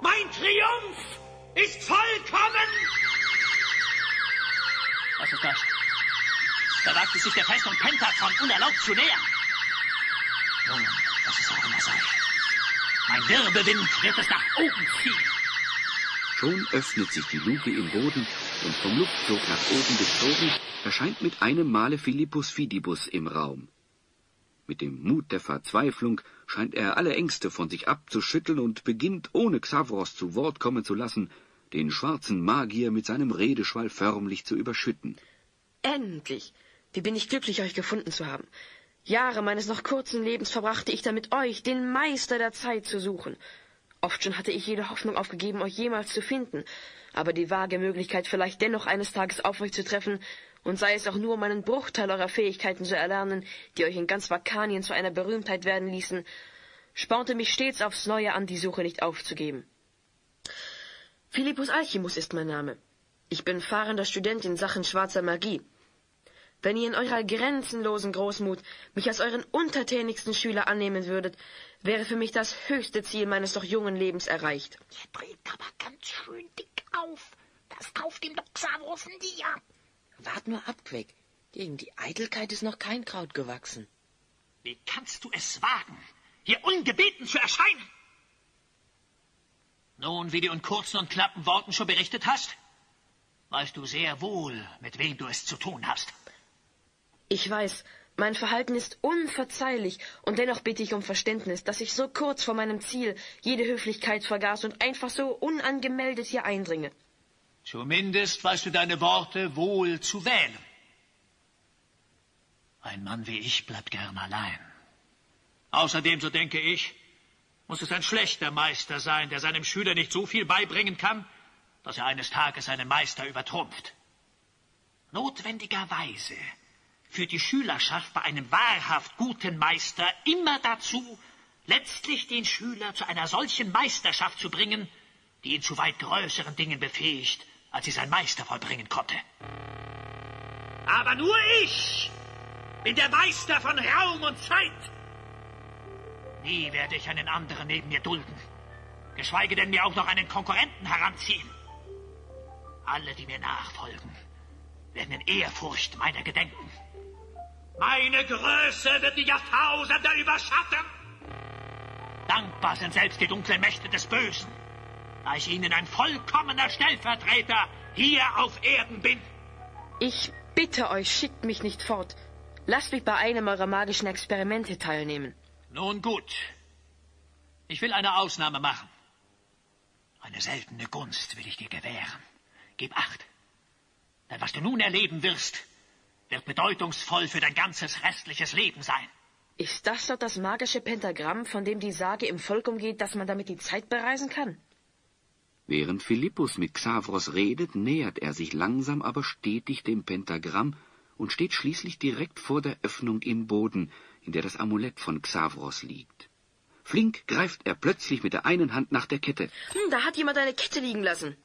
Mein Triumph ist vollkommen. Was ist das? Da wagt es sich der Festung Pentagram unerlaubt zu nähern. Nun, was es auch immer sei. Mein Wirbelwind wird es nach oben ziehen. Schon öffnet sich die Luke im Boden und vom Luftflug nach oben gezogen erscheint mit einem Male Philippus Fidibus im Raum. Mit dem Mut der Verzweiflung scheint er alle Ängste von sich abzuschütteln und beginnt, ohne Xavros zu Wort kommen zu lassen, den schwarzen Magier mit seinem Redeschwall förmlich zu überschütten. Endlich! Wie bin ich glücklich, euch gefunden zu haben. Jahre meines noch kurzen Lebens verbrachte ich damit, euch, den Meister der Zeit, zu suchen. Oft schon hatte ich jede Hoffnung aufgegeben, euch jemals zu finden, aber die vage Möglichkeit, vielleicht dennoch eines Tages auf euch zu treffen, und sei es auch nur, um einen Bruchteil eurer Fähigkeiten zu erlernen, die euch in ganz Vakanien zu einer Berühmtheit werden ließen, spornte mich stets aufs Neue an, die Suche nicht aufzugeben. Philippus Alchimus ist mein Name. Ich bin fahrender Student in Sachen schwarzer Magie. Wenn ihr in eurer grenzenlosen Großmut mich als euren untertänigsten Schüler annehmen würdet, wäre für mich das höchste Ziel meines noch jungen Lebens erreicht. Er trägt aber ganz schön dick auf. Das kauft ihm doch Xavros nie ab. Wart nur ab, Queck. Gegen die Eitelkeit ist noch kein Kraut gewachsen. Wie kannst du es wagen, hier ungebeten zu erscheinen? Nun, wie du in kurzen und knappen Worten schon berichtet hast, weißt du sehr wohl, mit wem du es zu tun hast. Ich weiß, mein Verhalten ist unverzeihlich, und dennoch bitte ich um Verständnis, dass ich so kurz vor meinem Ziel jede Höflichkeit vergaß und einfach so unangemeldet hier eindringe. Zumindest weißt du deine Worte wohl zu wählen. Ein Mann wie ich bleibt gern allein. Außerdem, so denke ich, muss es ein schlechter Meister sein, der seinem Schüler nicht so viel beibringen kann, dass er eines Tages seinen Meister übertrumpft. Notwendigerweise führt die Schülerschaft bei einem wahrhaft guten Meister immer dazu, letztlich den Schüler zu einer solchen Meisterschaft zu bringen, die ihn zu weit größeren Dingen befähigt, als sie sein Meister vollbringen konnte. Aber nur ich bin der Meister von Raum und Zeit. Nie werde ich einen anderen neben mir dulden, geschweige denn mir auch noch einen Konkurrenten heranziehen. Alle, die mir nachfolgen, werden in Ehrfurcht meiner gedenken. Meine Größe wird die Jahrtausende überschatten. Dankbar sind selbst die dunklen Mächte des Bösen, da ich ihnen ein vollkommener Stellvertreter hier auf Erden bin. Ich bitte euch, schickt mich nicht fort. Lasst mich bei einem eurer magischen Experimente teilnehmen. Nun gut. Ich will eine Ausnahme machen. Eine seltene Gunst will ich dir gewähren. Gib Acht. Denn was du nun erleben wirst, wird bedeutungsvoll für dein ganzes restliches Leben sein. Ist das dort das magische Pentagramm, von dem die Sage im Volk umgeht, dass man damit die Zeit bereisen kann? Während Philippus mit Xavros redet, nähert er sich langsam aber stetig dem Pentagramm und steht schließlich direkt vor der Öffnung im Boden, in der das Amulett von Xavros liegt. Flink greift er plötzlich mit der einen Hand nach der Kette. Da hat jemand eine Kette liegen lassen.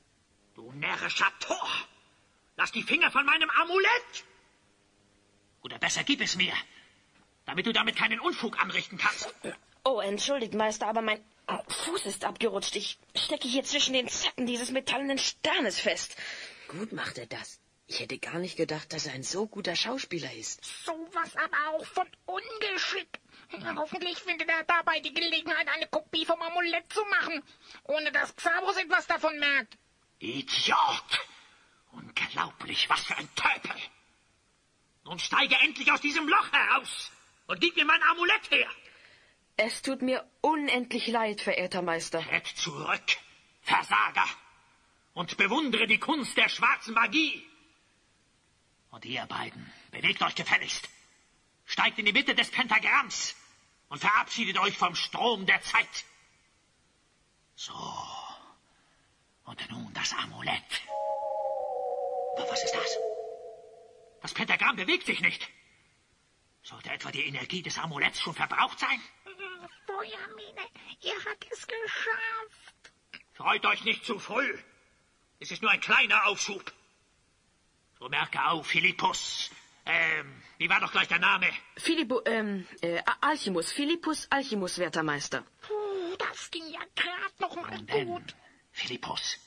Du närrischer Tor! Lass die Finger von meinem Amulett! Oder besser gib es mir, damit du damit keinen Unfug anrichten kannst. Oh, entschuldigt, Meister, aber mein Fuß ist abgerutscht. Ich stecke hier zwischen den Zacken dieses metallenen Sternes fest. Gut macht er das. Ich hätte gar nicht gedacht, dass er ein so guter Schauspieler ist. Sowas aber auch von Ungeschick. Hoffentlich findet er dabei die Gelegenheit, eine Kopie vom Amulett zu machen, ohne dass Xavros etwas davon merkt. Idiot! Unglaublich, was für ein Tölpel! Nun steige endlich aus diesem Loch heraus und gib mir mein Amulett her! Es tut mir unendlich leid, verehrter Meister. Tritt zurück, Versager, und bewundere die Kunst der schwarzen Magie. Und ihr beiden, bewegt euch gefälligst. Steigt in die Mitte des Pentagramms und verabschiedet euch vom Strom der Zeit. So. Und nun das Amulett. Was ist das? Das Pentagramm bewegt sich nicht. Sollte etwa die Energie des Amuletts schon verbraucht sein? Feuermine, ihr habt es geschafft. Freut euch nicht zu früh. Es ist nur ein kleiner Aufschub. So merke auf, Philippus. Wie war doch gleich der Name? Alchimus. Philippus Alchimus, werter Meister. Puh, das ging ja gerade noch mal gut. Philippus,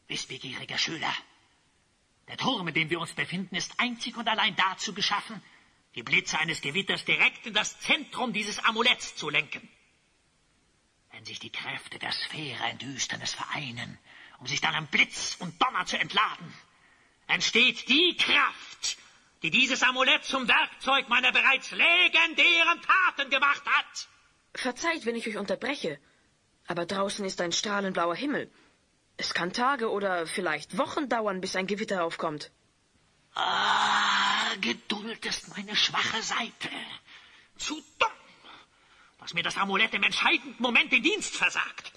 wissbegieriger Schüler. Der Turm, in dem wir uns befinden, ist einzig und allein dazu geschaffen, die Blitze eines Gewitters direkt in das Zentrum dieses Amuletts zu lenken. Wenn sich die Kräfte der Sphäre in Düsternis vereinen, um sich dann an Blitz und Donner zu entladen, entsteht die Kraft, die dieses Amulett zum Werkzeug meiner bereits legendären Taten gemacht hat. Verzeiht, wenn ich euch unterbreche, aber draußen ist ein strahlenblauer Himmel. Es kann Tage oder vielleicht Wochen dauern, bis ein Gewitter aufkommt. Geduld ist meine schwache Seite. Zu dumm, dass mir das Amulett im entscheidenden Moment den Dienst versagt.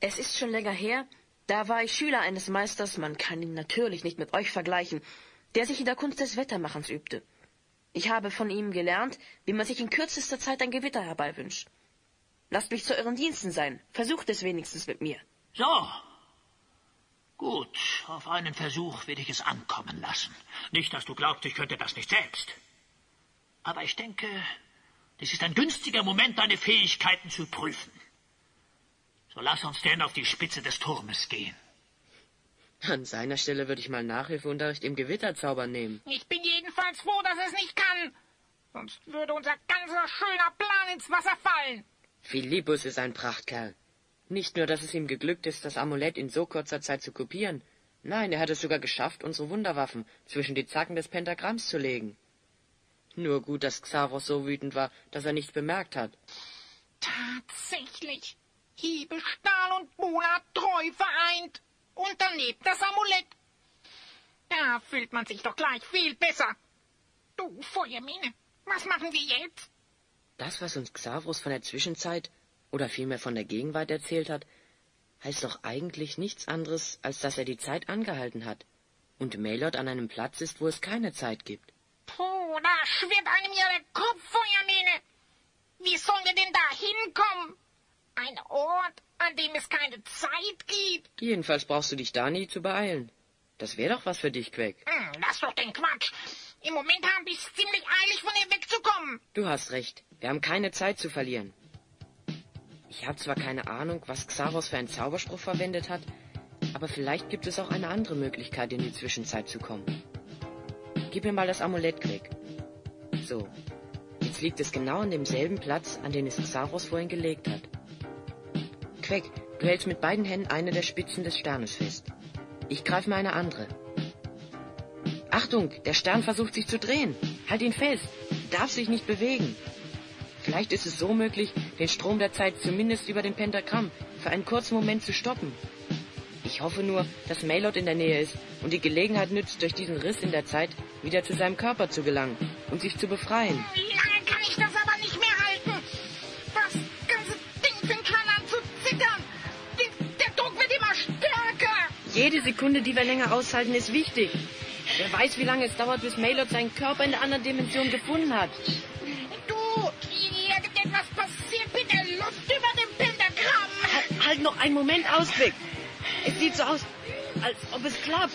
Es ist schon länger her, da war ich Schüler eines Meisters, man kann ihn natürlich nicht mit euch vergleichen, der sich in der Kunst des Wettermachens übte. Ich habe von ihm gelernt, wie man sich in kürzester Zeit ein Gewitter herbeiwünscht. Lasst mich zu euren Diensten sein. Versucht es wenigstens mit mir. So. Gut, auf einen Versuch will ich es ankommen lassen. Nicht, dass du glaubst, ich könnte das nicht selbst. Aber ich denke, dies ist ein günstiger Moment, deine Fähigkeiten zu prüfen. So lass uns denn auf die Spitze des Turmes gehen. An seiner Stelle würde ich mal Nachhilfeunterricht im Gewitterzauber nehmen. Ich bin jedenfalls froh, dass es nicht kann. Sonst würde unser ganzer schöner Plan ins Wasser fallen. Philippus ist ein Prachtkerl. Nicht nur, dass es ihm geglückt ist, das Amulett in so kurzer Zeit zu kopieren. Nein, er hat es sogar geschafft, unsere Wunderwaffen zwischen die Zacken des Pentagramms zu legen. Nur gut, dass Xavros so wütend war, dass er nichts bemerkt hat. Tatsächlich. Hiebe, Stahl und Bola treu vereint. Und daneben das Amulett. Da fühlt man sich doch gleich viel besser. Du, Feuermine, was machen wir jetzt? Das, was uns Xavros von der Zwischenzeit oder vielmehr von der Gegenwart erzählt hat, heißt doch eigentlich nichts anderes, als dass er die Zeit angehalten hat und Maelord an einem Platz ist, wo es keine Zeit gibt. Puh, da schwirrt einem ja der Kopf, Feuermine. Wie sollen wir denn da hinkommen? Ein Ort, an dem es keine Zeit gibt? Jedenfalls brauchst du dich da nie zu beeilen. Das wäre doch was für dich, Queck. Lass doch den Quatsch. Im Moment habe ich es ziemlich eilig, von hier wegzukommen. Du hast recht. Wir haben keine Zeit zu verlieren. Ich habe zwar keine Ahnung, was Xavros für einen Zauberspruch verwendet hat, aber vielleicht gibt es auch eine andere Möglichkeit, in die Zwischenzeit zu kommen. Gib mir mal das Amulett, Queck. So, jetzt liegt es genau an demselben Platz, an den es Xavros vorhin gelegt hat. Queck, du hältst mit beiden Händen eine der Spitzen des Sternes fest. Ich greife mir eine andere. Achtung, der Stern versucht sich zu drehen. Halt ihn fest, darf sich nicht bewegen. Vielleicht ist es so möglich, den Strom der Zeit zumindest über den Pentagramm für einen kurzen Moment zu stoppen. Ich hoffe nur, dass Maelord in der Nähe ist und die Gelegenheit nützt, durch diesen Riss in der Zeit wieder zu seinem Körper zu gelangen und sich zu befreien. Lange kann ich das aber nicht mehr halten. Das ganze Ding fängt schon an zu zittern. Der Druck wird immer stärker. Jede Sekunde, die wir länger aushalten, ist wichtig. Wer weiß, wie lange es dauert, bis Maelord seinen Körper in der anderen Dimension gefunden hat. Du, irgendetwas passiert mit der Luft über dem Pentagramm. Halt noch einen Moment aus, Vic. Es sieht so aus, als ob es klappt.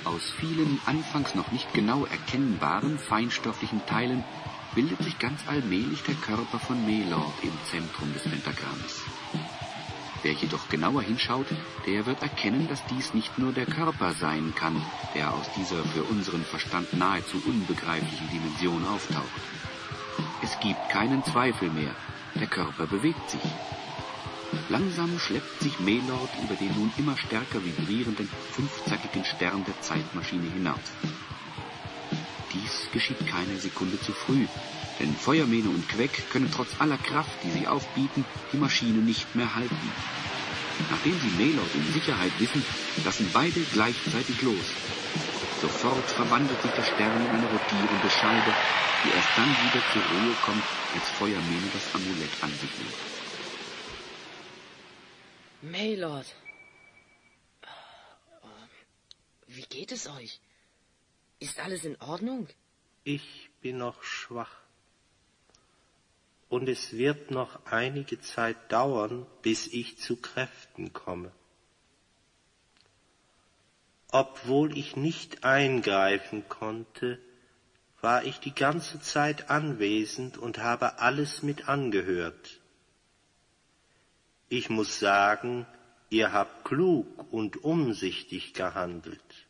Aus vielen anfangs noch nicht genau erkennbaren feinstofflichen Teilen bildet sich ganz allmählich der Körper von Maelord im Zentrum des Pentagramms. Wer jedoch genauer hinschaut, der wird erkennen, dass dies nicht nur der Körper sein kann, der aus dieser für unseren Verstand nahezu unbegreiflichen Dimension auftaucht. Es gibt keinen Zweifel mehr, der Körper bewegt sich. Langsam schleppt sich Melord über den nun immer stärker vibrierenden, fünfzackigen Stern der Zeitmaschine hinaus. Dies geschieht keine Sekunde zu früh, denn Feuermähne und Queck können trotz aller Kraft, die sie aufbieten, die Maschine nicht mehr halten. Nachdem sie Melord in Sicherheit wissen, lassen beide gleichzeitig los. Sofort verwandelt sich der Stern in eine rotierende Scheibe, die erst dann wieder zur Ruhe kommt, als Feuermähne das Amulett an sich nimmt. Melord. Wie geht es euch? Ist alles in Ordnung? Ich bin noch schwach. Und es wird noch einige Zeit dauern, bis ich zu Kräften komme. Obwohl ich nicht eingreifen konnte, war ich die ganze Zeit anwesend und habe alles mit angehört. Ich muss sagen, ihr habt klug und umsichtig gehandelt.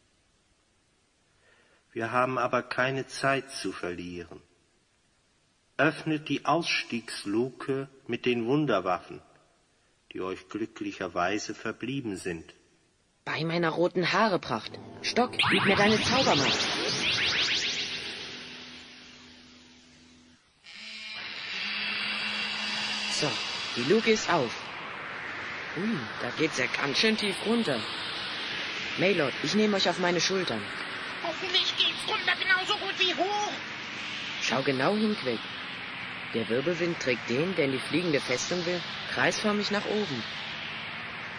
Wir haben aber keine Zeit zu verlieren. Öffnet die Ausstiegsluke mit den Wunderwaffen, die euch glücklicherweise verblieben sind. Bei meiner roten Haarepracht. Stock, gib mir deine Zaubermacht. So, die Luke ist auf. Da geht's ja ganz schön tief runter. Melord, ich nehme euch auf meine Schultern. Hoffentlich geht's runter genauso gut wie hoch. Schau genau hin, Queck. Der Wirbelwind trägt den, der in die fliegende Festung will, kreisförmig nach oben.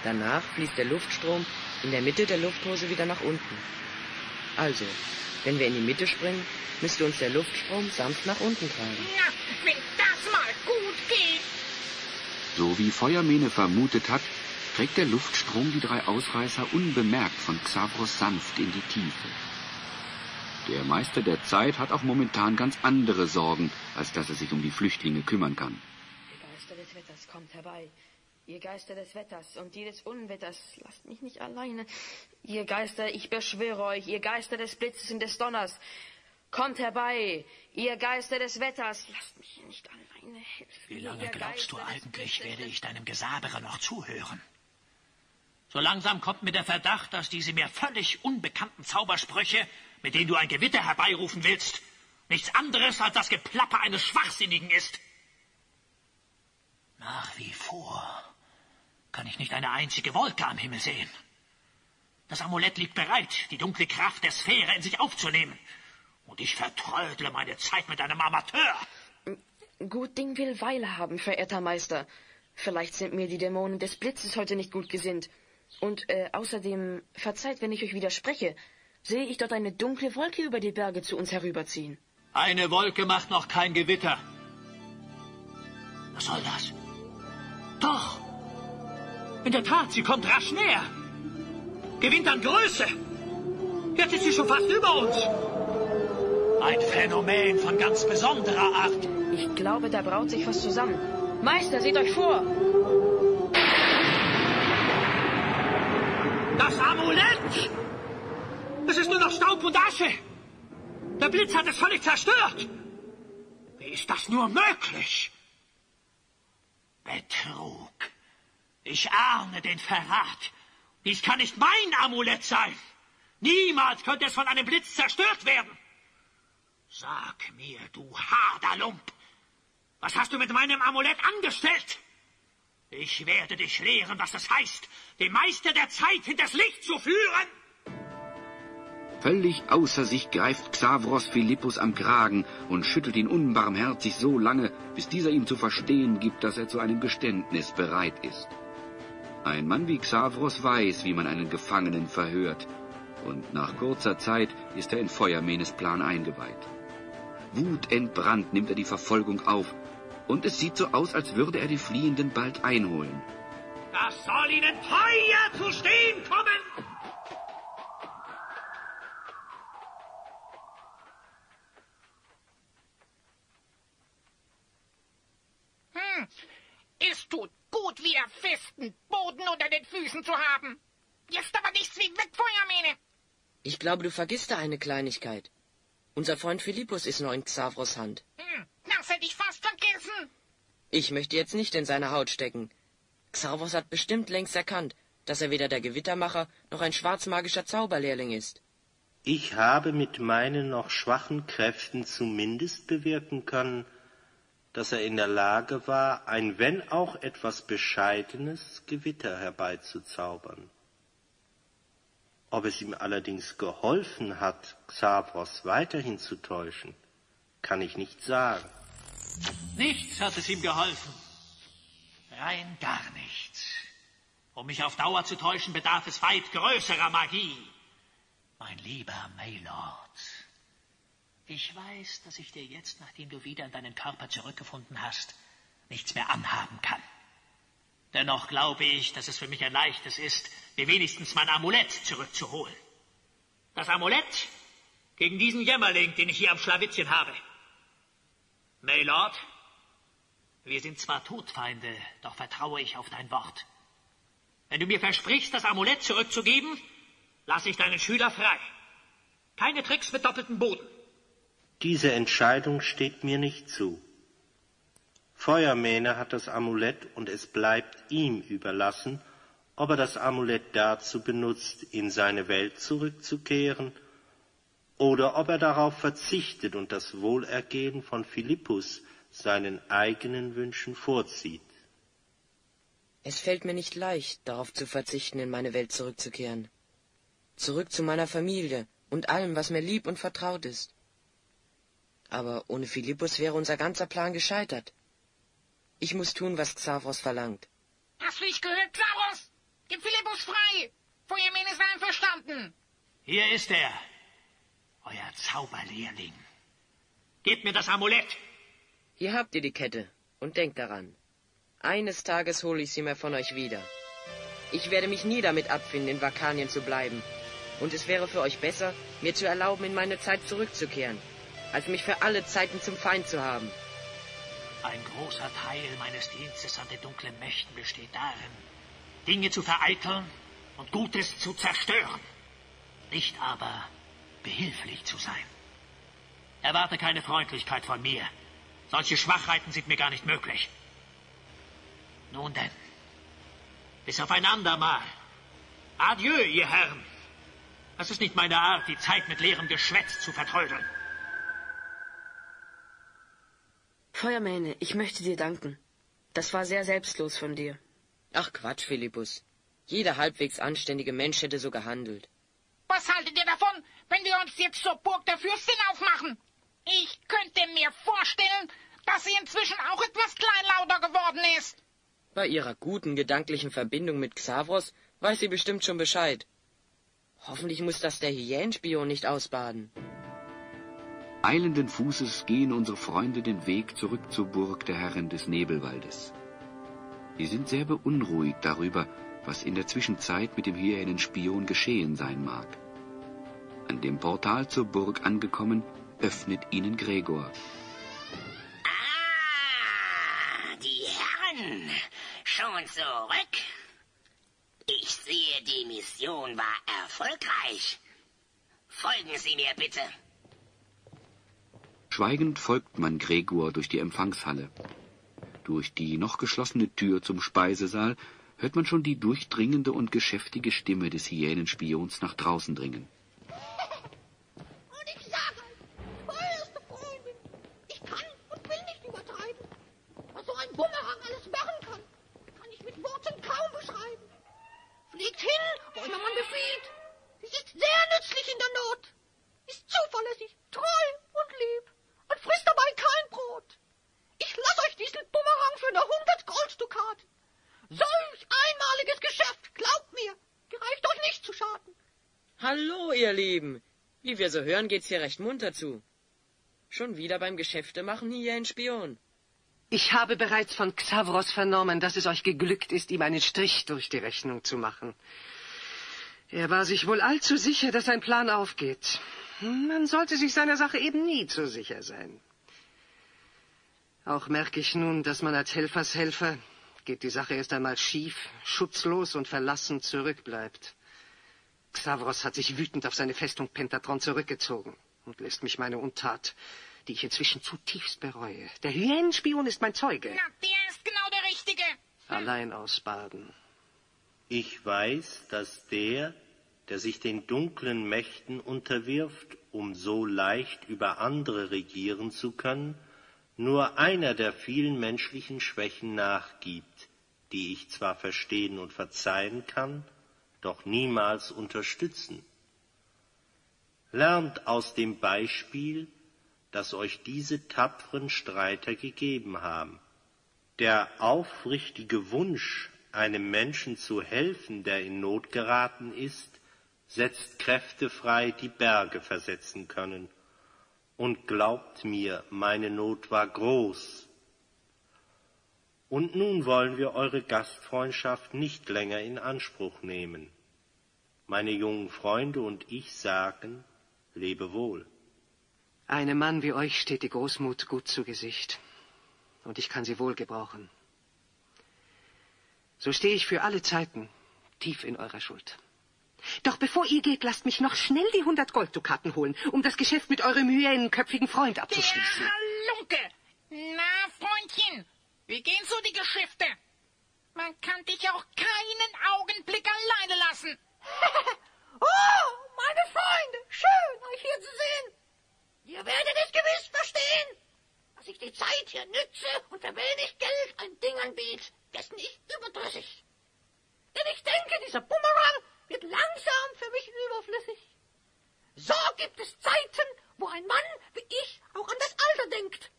Danach fließt der Luftstrom in der Mitte der Lufthose wieder nach unten. Also, wenn wir in die Mitte springen, müsste uns der Luftstrom sanft nach unten tragen. Na, wenn das mal gut geht. So wie Feuermähne vermutet hat, trägt der Luftstrom die drei Ausreißer unbemerkt von Xavros sanft in die Tiefe. Der Meister der Zeit hat auch momentan ganz andere Sorgen, als dass er sich um die Flüchtlinge kümmern kann. Ihr Geister des Wetters, kommt herbei. Ihr Geister des Wetters und die des Unwetters, lasst mich nicht alleine. Ihr Geister, ich beschwöre euch, ihr Geister des Blitzes und des Donners, kommt herbei. Ihr Geister des Wetters, lasst mich nicht alleine helfen. Wie lange glaubst du eigentlich, werde ich deinem Gesabere noch zuhören? So langsam kommt mir der Verdacht, dass diese mir völlig unbekannten Zaubersprüche, mit denen du ein Gewitter herbeirufen willst, nichts anderes als das Geplapper eines Schwachsinnigen ist. Nach wie vor kann ich nicht eine einzige Wolke am Himmel sehen. Das Amulett liegt bereit, die dunkle Kraft der Sphäre in sich aufzunehmen. Und ich vertrödle meine Zeit mit einem Amateur. Gut Ding will Weile haben, verehrter Meister. Vielleicht sind mir die Dämonen des Blitzes heute nicht gut gesinnt. Und außerdem, verzeiht, wenn ich euch widerspreche, sehe ich dort eine dunkle Wolke über die Berge zu uns herüberziehen. Eine Wolke macht noch kein Gewitter. Was soll das? Doch! In der Tat, sie kommt rasch näher. Gewinnt an Größe. Jetzt ist sie schon fast über uns. Ein Phänomen von ganz besonderer Art. Ich glaube, da braut sich was zusammen. Meister, seht euch vor! Das Amulett! Es ist nur noch Staub und Asche. Der Blitz hat es völlig zerstört. Wie ist das nur möglich? Betrug. Ich ahne den Verrat. Dies kann nicht mein Amulett sein. Niemals könnte es von einem Blitz zerstört werden. Sag mir, du Haderlump, was hast du mit meinem Amulett angestellt? Ich werde dich lehren, was es heißt, den Meister der Zeit hinters Licht zu führen. Völlig außer sich greift Xavros Philippus am Kragen und schüttelt ihn unbarmherzig so lange, bis dieser ihm zu verstehen gibt, dass er zu einem Geständnis bereit ist. Ein Mann wie Xavros weiß, wie man einen Gefangenen verhört, und nach kurzer Zeit ist er in Feuermähnes Plan eingeweiht. Wutentbrannt nimmt er die Verfolgung auf, und es sieht so aus, als würde er die Fliehenden bald einholen. Das soll ihnen teuer zu stehen kommen! Es tut gut, wieder festen Boden unter den Füßen zu haben. Jetzt aber nichts wie weg, Feuermähne. Ich glaube, du vergisst da eine Kleinigkeit. Unser Freund Philippus ist noch in Xavros Hand. Das hätte ich fast vergessen. Ich möchte jetzt nicht in seine Haut stecken. Xavros hat bestimmt längst erkannt, dass er weder der Gewittermacher noch ein schwarzmagischer Zauberlehrling ist. Ich habe mit meinen noch schwachen Kräften zumindest bewirken können, dass er in der Lage war, ein wenn auch etwas bescheidenes Gewitter herbeizuzaubern. Ob es ihm allerdings geholfen hat, Xavros weiterhin zu täuschen, kann ich nicht sagen. Nichts hat es ihm geholfen. Rein gar nichts. Um mich auf Dauer zu täuschen, bedarf es weit größerer Magie. Mein lieber Maylord, ich weiß, dass ich dir jetzt, nachdem du wieder in deinen Körper zurückgefunden hast, nichts mehr anhaben kann. Dennoch glaube ich, dass es für mich ein leichtes ist, mir wenigstens mein Amulett zurückzuholen. Das Amulett gegen diesen Jämmerling, den ich hier am Schlawittchen habe. Maylord, wir sind zwar Todfeinde, doch vertraue ich auf dein Wort. Wenn du mir versprichst, das Amulett zurückzugeben, lasse ich deinen Schüler frei. Keine Tricks mit doppeltem Boden. Diese Entscheidung steht mir nicht zu. Feuermähne hat das Amulett und es bleibt ihm überlassen, ob er das Amulett dazu benutzt, in seine Welt zurückzukehren, oder ob er darauf verzichtet und das Wohlergehen von Philippus seinen eigenen Wünschen vorzieht. Es fällt mir nicht leicht, darauf zu verzichten, in meine Welt zurückzukehren. Zurück zu meiner Familie und allem, was mir lieb und vertraut ist. Aber ohne Philippus wäre unser ganzer Plan gescheitert. Ich muss tun, was Xavros verlangt. Hast du nicht gehört, Xavros? Gib Philippus frei! Feuermähne ist einverstanden! Hier ist er, euer Zauberlehrling. Gebt mir das Amulett! Hier habt ihr die Kette und denkt daran. Eines Tages hole ich sie mir von euch wieder. Ich werde mich nie damit abfinden, in Vakanien zu bleiben. Und es wäre für euch besser, mir zu erlauben, in meine Zeit zurückzukehren, als mich für alle Zeiten zum Feind zu haben. Ein großer Teil meines Dienstes an den dunklen Mächten besteht darin, Dinge zu vereiteln und Gutes zu zerstören. Nicht aber behilflich zu sein. Erwarte keine Freundlichkeit von mir. Solche Schwachheiten sind mir gar nicht möglich. Nun denn, bis auf ein andermal. Adieu, ihr Herren. Es ist nicht meine Art, die Zeit mit leerem Geschwätz zu vertrödeln. Feuermähne, ich möchte dir danken. Das war sehr selbstlos von dir. Ach Quatsch, Philippus. Jeder halbwegs anständige Mensch hätte so gehandelt. Was haltet ihr davon, wenn wir uns jetzt zur Burg der Fürstin aufmachen? Ich könnte mir vorstellen, dass sie inzwischen auch etwas kleinlauter geworden ist. Bei ihrer guten gedanklichen Verbindung mit Xavros weiß sie bestimmt schon Bescheid. Hoffentlich muss das der Hyänenspion nicht ausbaden. Eilenden Fußes gehen unsere Freunde den Weg zurück zur Burg der Herren des Nebelwaldes. Sie sind sehr beunruhigt darüber, was in der Zwischenzeit mit dem Hyänenspion geschehen sein mag. An dem Portal zur Burg angekommen, öffnet ihnen Gregor. Ah, die Herren, schon zurück? Ich sehe, die Mission war erfolgreich. Folgen Sie mir bitte. Schweigend folgt man Gregor durch die Empfangshalle. Durch die noch geschlossene Tür zum Speisesaal hört man schon die durchdringende und geschäftige Stimme des Hyänenspions nach draußen dringen. Und ich sage, teuerste Freundin, ich kann und will nicht übertreiben. Was so ein Bumerang alles machen kann ich mit Worten kaum beschreiben. Fliegt hin, wo immer man befiehlt. Sie ist sehr nützlich in der Not. Ist zuverlässig, treu und lieb und frisst dabei kein Brot. Ich lasse euch diesen Bumerang für 100 Golddukaten. Solch einmaliges Geschäft, glaubt mir, gereicht euch nicht zu schaden. Hallo, ihr Lieben. Wie wir so hören, geht's hier recht munter zu. Schon wieder beim Geschäftemachen hier ein Spion. Ich habe bereits von Xavros vernommen, dass es euch geglückt ist, ihm einen Strich durch die Rechnung zu machen. Er war sich wohl allzu sicher, dass sein Plan aufgeht. Man sollte sich seiner Sache eben nie zu sicher sein. Auch merke ich nun, dass man als Helfershelfer, geht die Sache erst einmal schief, schutzlos und verlassen zurückbleibt. Xavros hat sich wütend auf seine Festung Pentatron zurückgezogen und lässt mich meine Untat, die ich inzwischen zutiefst bereue. Der Hyänenspion ist mein Zeuge. Na, der ist genau der Richtige. allein ausbaden. Ich weiß, dass der sich den dunklen Mächten unterwirft, um so leicht über andere regieren zu können, nur einer der vielen menschlichen Schwächen nachgibt, die ich zwar verstehen und verzeihen kann, doch niemals unterstützen. Lernt aus dem Beispiel, das euch diese tapferen Streiter gegeben haben. Der aufrichtige Wunsch, einem Menschen zu helfen, der in Not geraten ist, setzt Kräfte frei, die Berge versetzen können. Und glaubt mir, meine Not war groß. Und nun wollen wir eure Gastfreundschaft nicht länger in Anspruch nehmen. Meine jungen Freunde und ich sagen, lebe wohl. Einem Mann wie euch steht die Großmut gut zu Gesicht. Und ich kann sie wohl gebrauchen. So stehe ich für alle Zeiten tief in eurer Schuld. Doch bevor ihr geht, lasst mich noch schnell die 100 Golddukaten holen, um das Geschäft mit eurem hyänenköpfigen Freund abzuschließen. Der Halunke! Na, Freundchen, wie gehen so die Geschäfte? Man kann dich auch keinen Augenblick alleine lassen. Oh, meine Freunde, schön, euch hier zu sehen. Ihr werdet es gewiss verstehen, dass ich die Zeit hier nütze und für wenig Geld ein Ding anbiete, dessen ich überdrüssig. Denn ich denke, dieser Bumerang wird langsam für mich überflüssig. So gibt es Zeiten, wo ein Mann wie ich auch an das Alter denkt.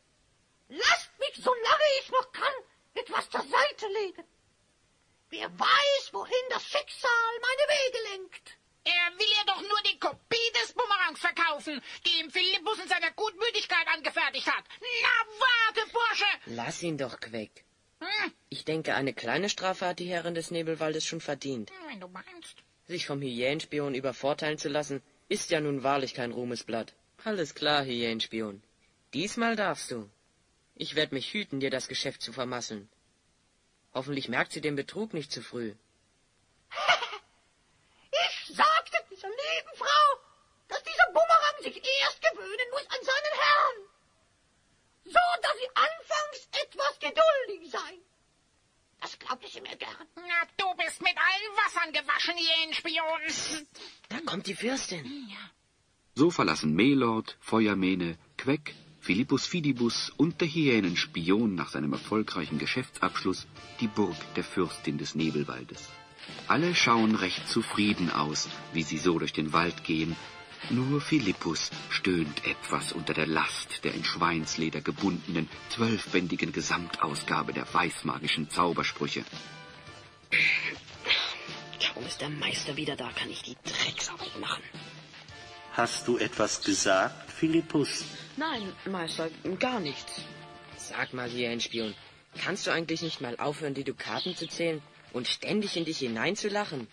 Lasst mich, solange ich noch kann, etwas zur Seite legen. Wer weiß, wohin das Schicksal meine Wege lenkt. Er will ja doch nur die Kopie des Bumerangs verkaufen, die ihm Philippus in seiner Gutmütigkeit angefertigt hat. Na, warte, Bursche! Lass ihn doch, Queck. Ich denke, eine kleine Strafe hat die Herrin des Nebelwaldes schon verdient. Wenn du meinst. Sich vom Hyänenspion übervorteilen zu lassen, ist ja nun wahrlich kein Ruhmesblatt. Alles klar, Hyänenspion. Diesmal darfst du. Ich werde mich hüten, dir das Geschäft zu vermasseln. Hoffentlich merkt sie den Betrug nicht zu früh. Ich sagte dieser lieben Frau, dass dieser Bumerang sich erst gewöhnen muss an seinen Herrn. So, dass sie anfangs etwas geduldig sei. Das glaubte sie mir gern. Na, du bist mit allen Wassern gewaschen, Hyänenspion. Da kommt die Fürstin. Ja. So verlassen Melord, Feuermähne, Queck, Philippus Fidibus und der Hyänenspion nach seinem erfolgreichen Geschäftsabschluss die Burg der Fürstin des Nebelwaldes. Alle schauen recht zufrieden aus, wie sie so durch den Wald gehen. Nur Philippus stöhnt etwas unter der Last der in Schweinsleder gebundenen 12-bändigen Gesamtausgabe der weißmagischen Zaubersprüche. Kaum ist der Meister wieder da, kann ich die Drecksarbeit machen. Hast du etwas gesagt, Philippus? Nein, Meister, gar nichts. Sag mal, Hyänenspion, kannst du eigentlich nicht mal aufhören, die Dukaten zu zählen und ständig in dich hineinzulachen?